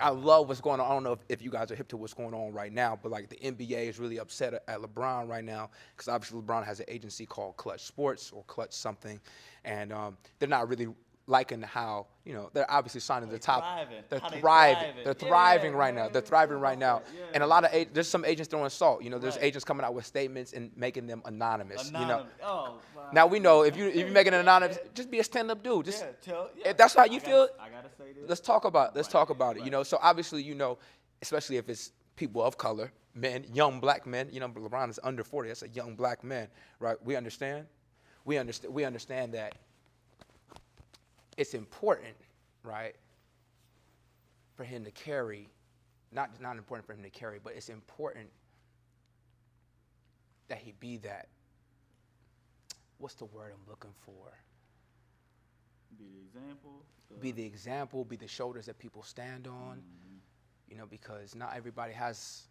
I love what's going on. I don't know if you guys are hip to what's going on right now, but like the NBA is really upset at LeBron right now because obviously LeBron has an agency called Clutch Sports or Clutch something, and they're not really liking how, you know, they're obviously signing the top. They're thriving. They're thriving right now. They're thriving right now. And a lot of there's some agents throwing salt. You know, there's agents coming out with statements and making them anonymous. You know. Oh, wow. Now we know if you make it anonymous, just be a stand-up dude. Just if that's how you feel. I gotta say this. Let's talk about it. You know, so obviously, you know, especially if it's people of color, men, young black men. You know, LeBron is under 40. That's a young black man, right? We understand. We understand that. It's important, right, for him to carry, not important for him to carry, but it's important that he be that, what's the word I'm looking for? Be the example. Be the example, be the shoulders that people stand on, you know, because not everybody has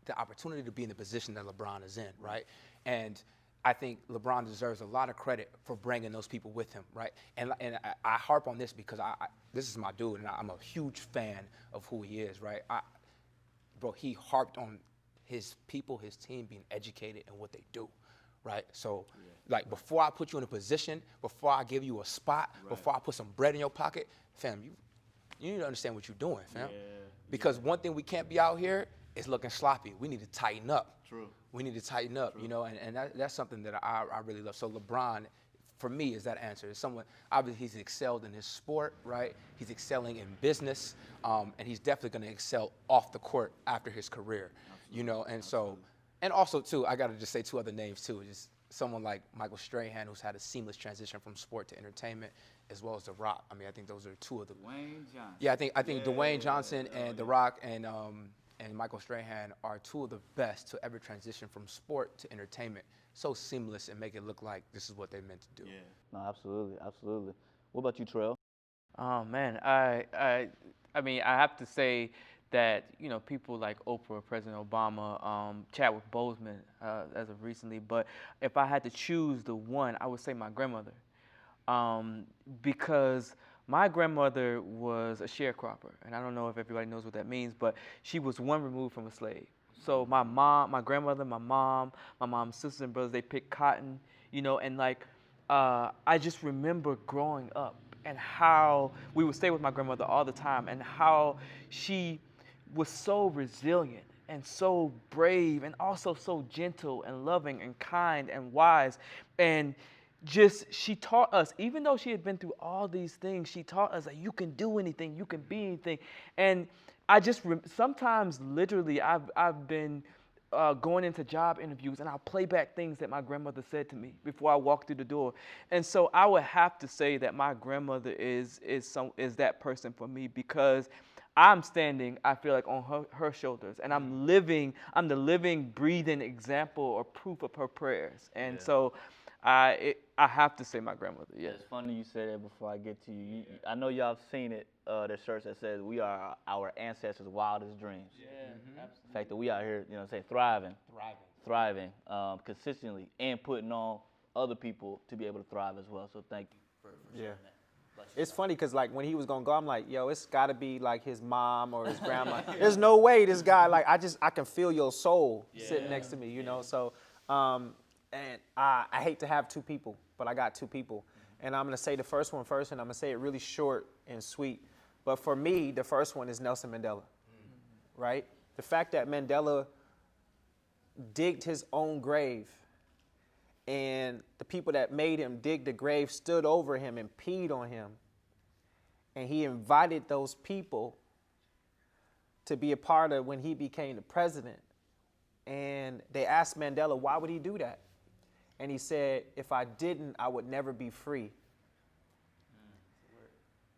the opportunity to be in the position that LeBron is in, right? And I think LeBron deserves a lot of credit for bringing those people with him, right? And I harp on this because this is my dude, and I'm a huge fan of who he is, right? Bro, he harped on his people, his team being educated in what they do, right? So, like, before I put you in a position, before I give you a spot, before I put some bread in your pocket, fam, you need to understand what you're doing, fam. Because one thing we can't be out here is looking sloppy. We need to tighten up. True. We need to tighten up, you know, and that's something that I really love. So LeBron, for me, is that answer. It's someone, obviously he's excelled in his sport, right? He's excelling in business, and he's definitely going to excel off the court after his career, you know. And so, and also, too, I got to just say two other names, too. Just someone like Michael Strahan, who's had a seamless transition from sport to entertainment, as well as The Rock. I mean, I think those are two of the. Dwayne Johnson. Yeah, I think Dwayne Johnson and The Rock and Michael Strahan are two of the best to ever transition from sport to entertainment. So seamless and make it look like this is what they meant to do. Yeah. No, absolutely. What about you, Trell? Oh man, I mean, I have to say that, you know, people like Oprah, President Obama, Chadwick Boseman as of recently, but if I had to choose the one, I would say my grandmother, because my grandmother was a sharecropper, and I don't know if everybody knows what that means, but she was one removed from a slave. So my mom, my grandmother, my mom's sisters and brothers, they picked cotton, you know, and like, I just remember growing up and how we would stay with my grandmother all the time and how she was so resilient and so brave and also so gentle and loving and kind and wise. And just, she taught us, even though she had been through all these things, she taught us that you can do anything, you can be anything. And I just, sometimes literally I've been going into job interviews and I'll play back things that my grandmother said to me before I walk through the door. And so I would have to say that my grandmother is that person for me, because I'm standing, I feel like, on her shoulders, and I'm the living, breathing example or proof of her prayers. And so I have to say my grandmother. Yeah. It's funny you say that before I get to you. I know y'all have seen it. There's shirts that says we are our ancestors' wildest dreams. Yeah, absolutely. The fact that we out here, you know, thriving consistently and putting on other people to be able to thrive as well. So thank you for sharing that. It's funny because, like, when he was going to go, I'm like, yo, it's got to be, like, his mom or his grandma. There's no way this guy, like, I can feel your soul sitting next to me, you know? So, and I hate to have two people, but I got two people. And I'm going to say the first one first, and I'm going to say it really short and sweet. But for me, the first one is Nelson Mandela, right? The fact that Mandela digged his own grave, and the people that made him dig the grave stood over him and peed on him. And he invited those people to be a part of when he became the president. And they asked Mandela, why would he do that? And he said, if I didn't, I would never be free.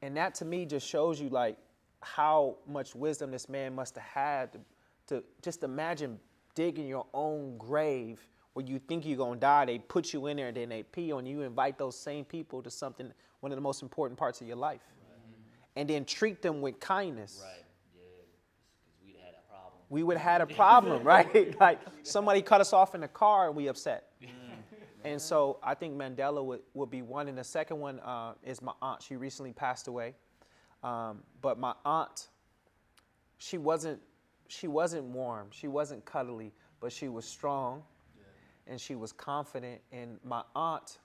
And that to me just shows you, like, how much wisdom this man must have had to just imagine digging your own grave where you think you're going to die. They put you in there and then they pee on you. You invite those same people to something, one of the most important parts of your life. Right. And then treat them with kindness. Right. we would have had a problem, right? Like somebody cut us off in the car and we upset. And so I think Mandela would be one. And the second one is my aunt. She recently passed away. But my aunt, she wasn't warm. She wasn't cuddly, but she was strong and she was confident. And my aunt,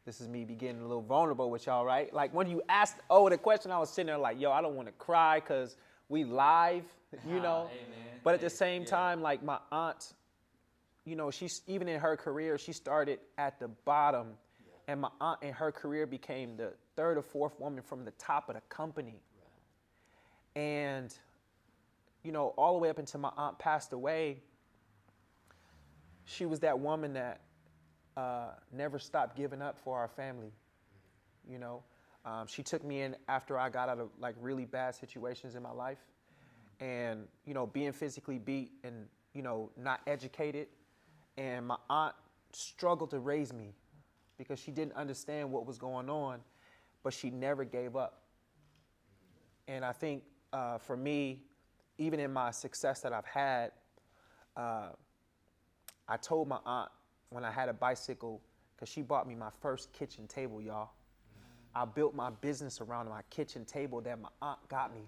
this is me getting a little vulnerable with y'all, right? Like when you asked the question, I was sitting there like, yo, I don't want to cry because we live, you know. But at the same time, like my aunt, you know, she's even in her career, she started at the bottom. And my aunt in her career became the third or fourth woman from the top of the company. And, you know, all the way up until my aunt passed away, she was that woman that never stopped giving up for our family. You know, she took me in after I got out of like really bad situations in my life, and you know, being physically beat and you know not educated, and my aunt struggled to raise me because she didn't understand what was going on, but she never gave up. And I think for me, even in my success that I've had, I told my aunt when I had a bicycle, because she bought me my first kitchen table, y'all. I built my business around my kitchen table that my aunt got me.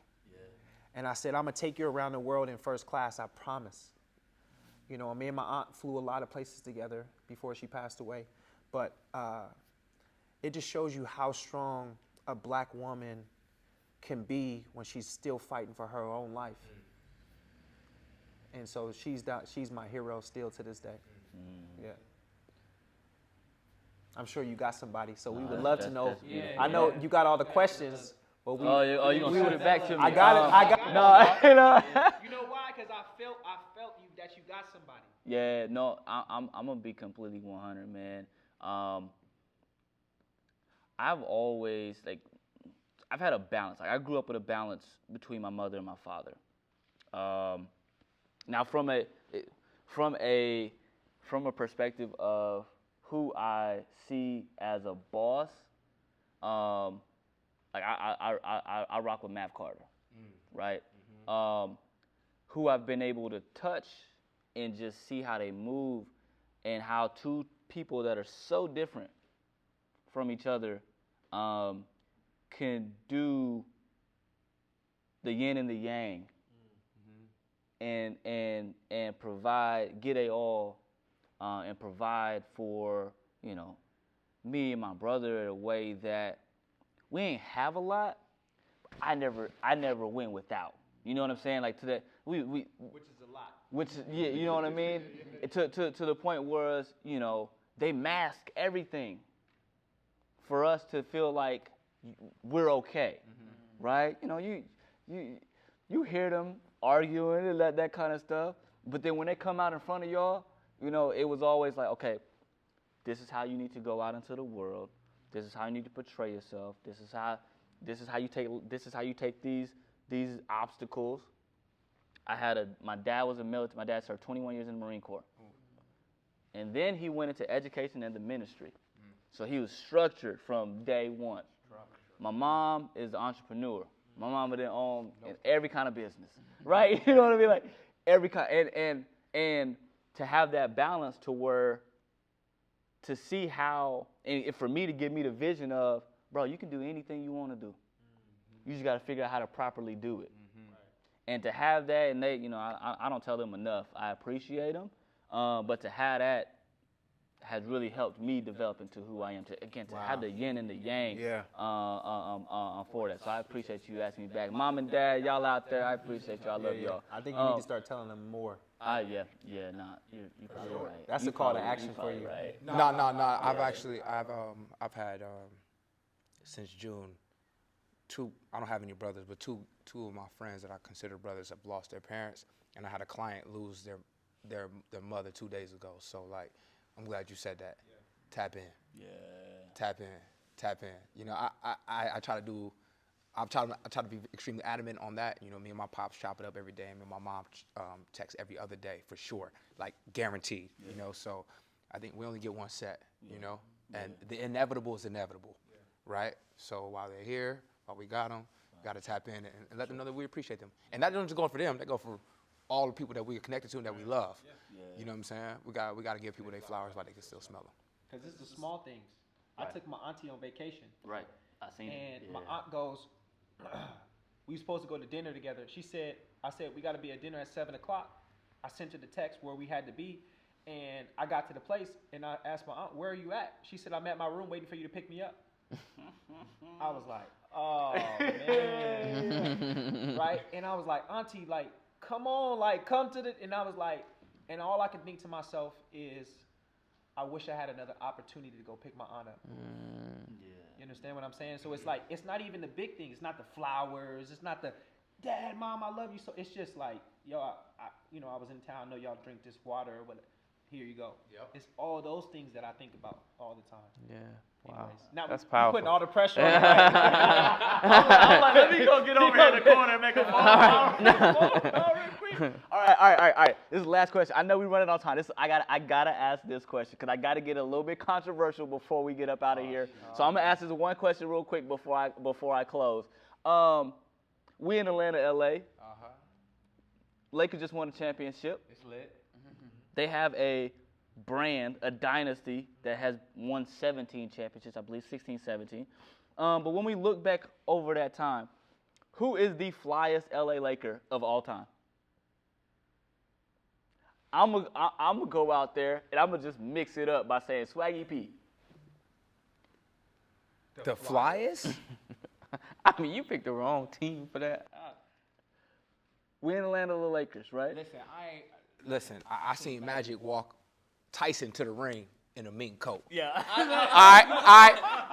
And I said, I'm gonna take you around the world in first class, I promise. You know, me and my aunt flew a lot of places together before she passed away. But it just shows you how strong a black woman can be when she's still fighting for her own life. And so she's my hero still to this day. Yeah. I'm sure you got somebody, so we would love to know. I know you got all the questions, but we. You gonna shoot it back to me? I got it. I got it. No, you know. You know why? Because I felt that you got somebody. Yeah, no, I'm gonna be completely 100, man. I've always I've had a balance. Like I grew up with a balance between my mother and my father. Now from a perspective of who I see as a boss, like I rock with Mav Carter, right? Who I've been able to touch and just see how they move, and how two people that are so different from each other can do the yin and the yang, and provide, get a all, and provide for, you know, me and my brother in a way that we ain't have a lot. I never went without. You know what I'm saying? Like to that, which is a lot. Which yeah, you know what I mean? to the point where, you know, they mask everything for us to feel like we're okay, right? You know, you hear them arguing and that kind of stuff, but then when they come out in front of y'all, you know, it was always like, okay, this is how you need to go out into the world. This is how you need to portray yourself. This is how you take these obstacles. My dad was a military. My dad served 21 years in the Marine Corps, and then he went into education and the ministry. So he was structured from day one. My mom is an entrepreneur. My mama didn't own in every kind of business, right? You know what I mean? Like every kind, and to have that balance to see how, and for me to give me the vision of, bro, you can do anything you want to do. You just got to figure out how to properly do it. And to have that, and they, you know, I don't tell them enough. I appreciate them, but to have that has really helped me develop into who I am. To have the yin and the yang, for that. So I appreciate you asking me back. Mom and Dad, y'all out there, I appreciate y'all. I love y'all. I think you need to start telling them more. You're probably right. That's the call to action for you. Right. No. I've had since June. I don't have any brothers, but two of my friends that I consider brothers have lost their parents, and I had a client lose their mother 2 days ago. So like, I'm glad you said that. Yeah. Tap in. Yeah. Tap in. You know, I try to be extremely adamant on that. You know, me and my pops chop it up every day, and me and my mom text every other day for sure, like guaranteed. Yeah. You know, so I think we only get one set. You know, and the inevitable is inevitable, right? So while they're here, while we got them, Got to tap in and let them know that we appreciate them. And that doesn't just go for them. That go for all the people that we are connected to and that we love. Yeah. You know what I'm saying? We got to give people their flowers while they can still smell them. Because it's the small things. Right. I took my auntie on vacation. Right. I seen it. And my aunt goes, we were supposed to go to dinner together. I said, we got to be at dinner at 7 o'clock. I sent her the text where we had to be. And I got to the place, and I asked my aunt, where are you at? She said, I'm at my room waiting for you to pick me up. I was like, oh, man. Right? And I was like, auntie, like, come on, like, come to the, and I was like, and all I could think to myself is, I wish I had another opportunity to go pick my aunt up. Yeah. You understand what I'm saying? So it's like, it's not even the big thing. It's not the flowers. It's not the, Dad, Mom, I love you. So it's just like, yo, I was in town. I know y'all drink this water or whatever. Here you go. Yep. It's all those things that I think about all the time. Yeah. Wow. Anyways, now that's powerful. Putting all the pressure on me. I'm like, let me go get over here in the corner and make a phone call. All right. This is the last question. I know we're running out of time. I gotta ask this question because I gotta get a little bit controversial before we get up out of here. So I'm gonna ask this one question real quick before I close. We in Atlanta, LA. Lakers just won a championship. It's lit. They have a brand, a dynasty that has won 17 championships, I believe 16, 17. But when we look back over that time, who is the flyest LA Laker of all time? I'm gonna go out there and I'm gonna just mix it up by saying Swaggy P. The flyest? I mean, you picked the wrong team for that. We're in Atlanta, the Lakers, right? Listen, I seen Magic walk Tyson to the ring in a mink coat. Yeah. All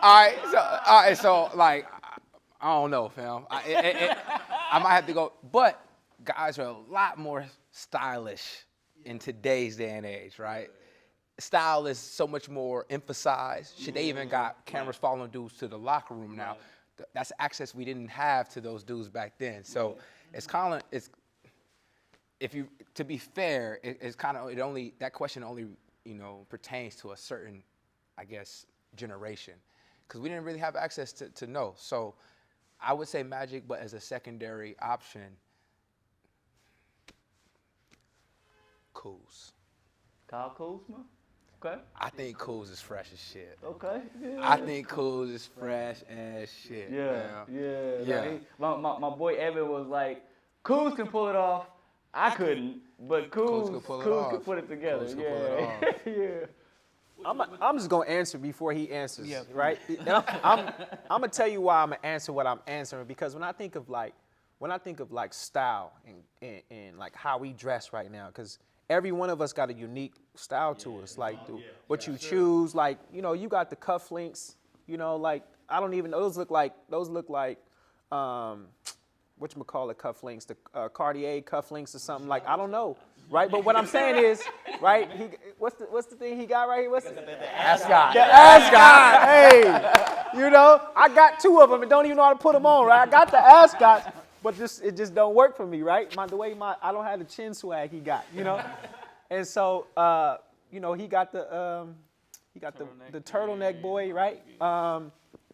right. So like, I don't know, fam. I might have to go. But guys are a lot more stylish in today's day and age, right? Style is so much more emphasized. Shit, they even got cameras following dudes to the locker room now. That's access we didn't have to those dudes back then. So to be fair, that question only pertains to a certain, I guess, generation, because we didn't really have access to know. So I would say Magic, but as a secondary option, Kuz. Kyle Kuzma? Okay. I think Kuz is fresh as shit. Okay. Yeah. I think Kuz is fresh as shit. Yeah. My boy Evan was like, Kuz can pull it off. I couldn't, but Kuz could put it together. Yeah. I'm just gonna answer before he answers, right? And I'm gonna tell you why I'm gonna answer what I'm answering, because when I think of like style and like how we dress right now, because every one of us got a unique style to us. Like what you choose, like you got the cufflinks, like I don't even know, those look like whatchamacallit cufflinks, the Cartier cufflinks or something, like I don't know, right? But what I'm saying is, right? What's the thing he got right here? What's the ascot? The ascot. Hey, I got two of them and don't even know how to put them on, right? I got the ascot, but it just don't work for me, right? I don't have the chin swag he got, and so he got the turtleneck boy, right?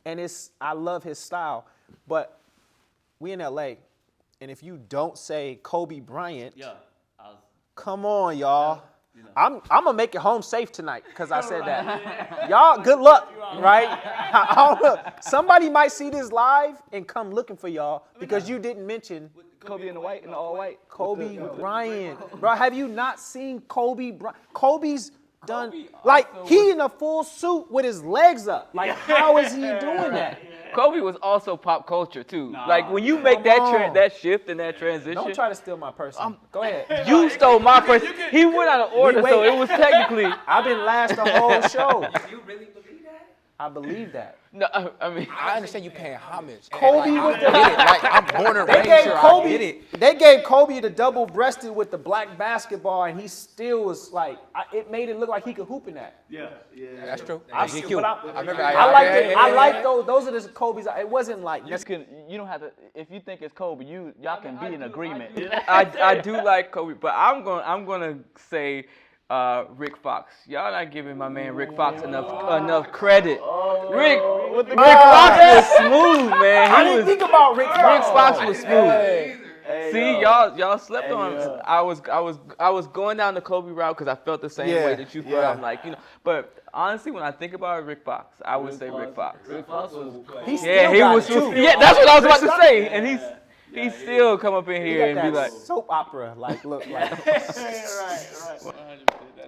And I love his style, but we in LA, and if you don't say Kobe Bryant, come on, y'all. I'm gonna make it home safe tonight because I said that. Y'all, good luck, right? I don't know. Somebody might see this live and come looking for y'all because you didn't mention Kobe in the white and all white. Kobe Bryant, bro. Have you not seen Kobe Bryant? Kobe's done he in a full suit with his legs up. Like, how is he doing that? Kobe was also pop culture too. Like when you make that shift and that transition. Don't try to steal my person. Go ahead. You stole my person. He went out of order, so it was technically. I've been last the whole show. You really believe that? I believe that. No, I mean, I understand you paying homage. Kobe with the I'm born and raised here. I get it. They gave Kobe the double-breasted with the black basketball, and he still was like, it made it look like he could hoop in that. Yeah, that's true. I like those. Those are the Kobe's. It wasn't like you don't have to. If you think it's Kobe, y'all can be in agreement. I do like Kobe, but I'm gonna say Rick Fox. Y'all not giving my man Rick Fox enough credit. Rick Fox was smooth, man. I didn't think about Rick Fox. Rick Fox was smooth. Hey, See, yo. y'all slept on him. yo. I was going down the Kobe route because I felt the same way that you felt. Yeah. I'm like, but honestly, when I think about Rick Fox, I would say Rick Fox. Rick Fox was He still Yeah, he got was. it, too. Yeah, that's what I was about to say. And he still come up in He here got and be that like, soap opera, like, look, like.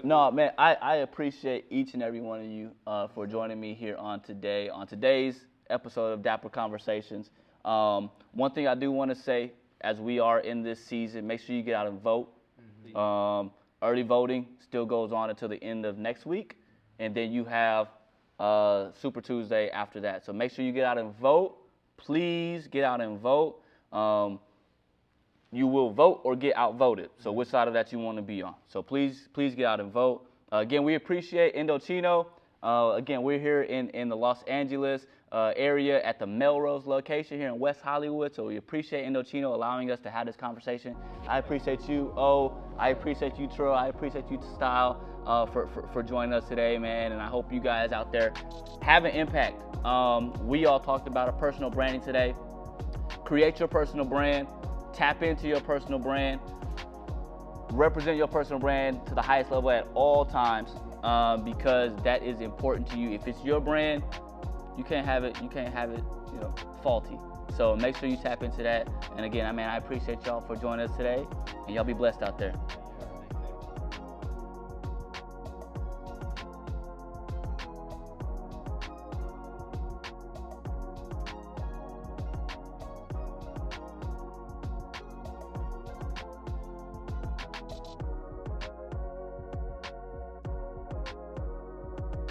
No, man, I appreciate each and every one of you for joining me here on today's episode of Dapper Conversations. One thing I do want to say, as we are in this season, make sure you get out and vote. Early voting still goes on until the end of next week, and then you have Super Tuesday after that. So make sure you get out and vote. Please get out and vote. You will vote or get outvoted. So which side of that you want to be on. So please get out and vote. Again, we appreciate Indochino. Again, we're here in the Los Angeles area at the Melrose location here in West Hollywood. So we appreciate Indochino allowing us to have this conversation. I appreciate you, I appreciate you, Trell. I appreciate you, Style, for joining us today, man. And I hope you guys out there have an impact. We all talked about our personal branding today. Create your personal brand. Tap into your personal brand. Represent your personal brand to the highest level at all times, because that is important to you. If it's your brand, you can't have it, faulty. So make sure you tap into that. And again, I appreciate y'all for joining us today, and y'all be blessed out there.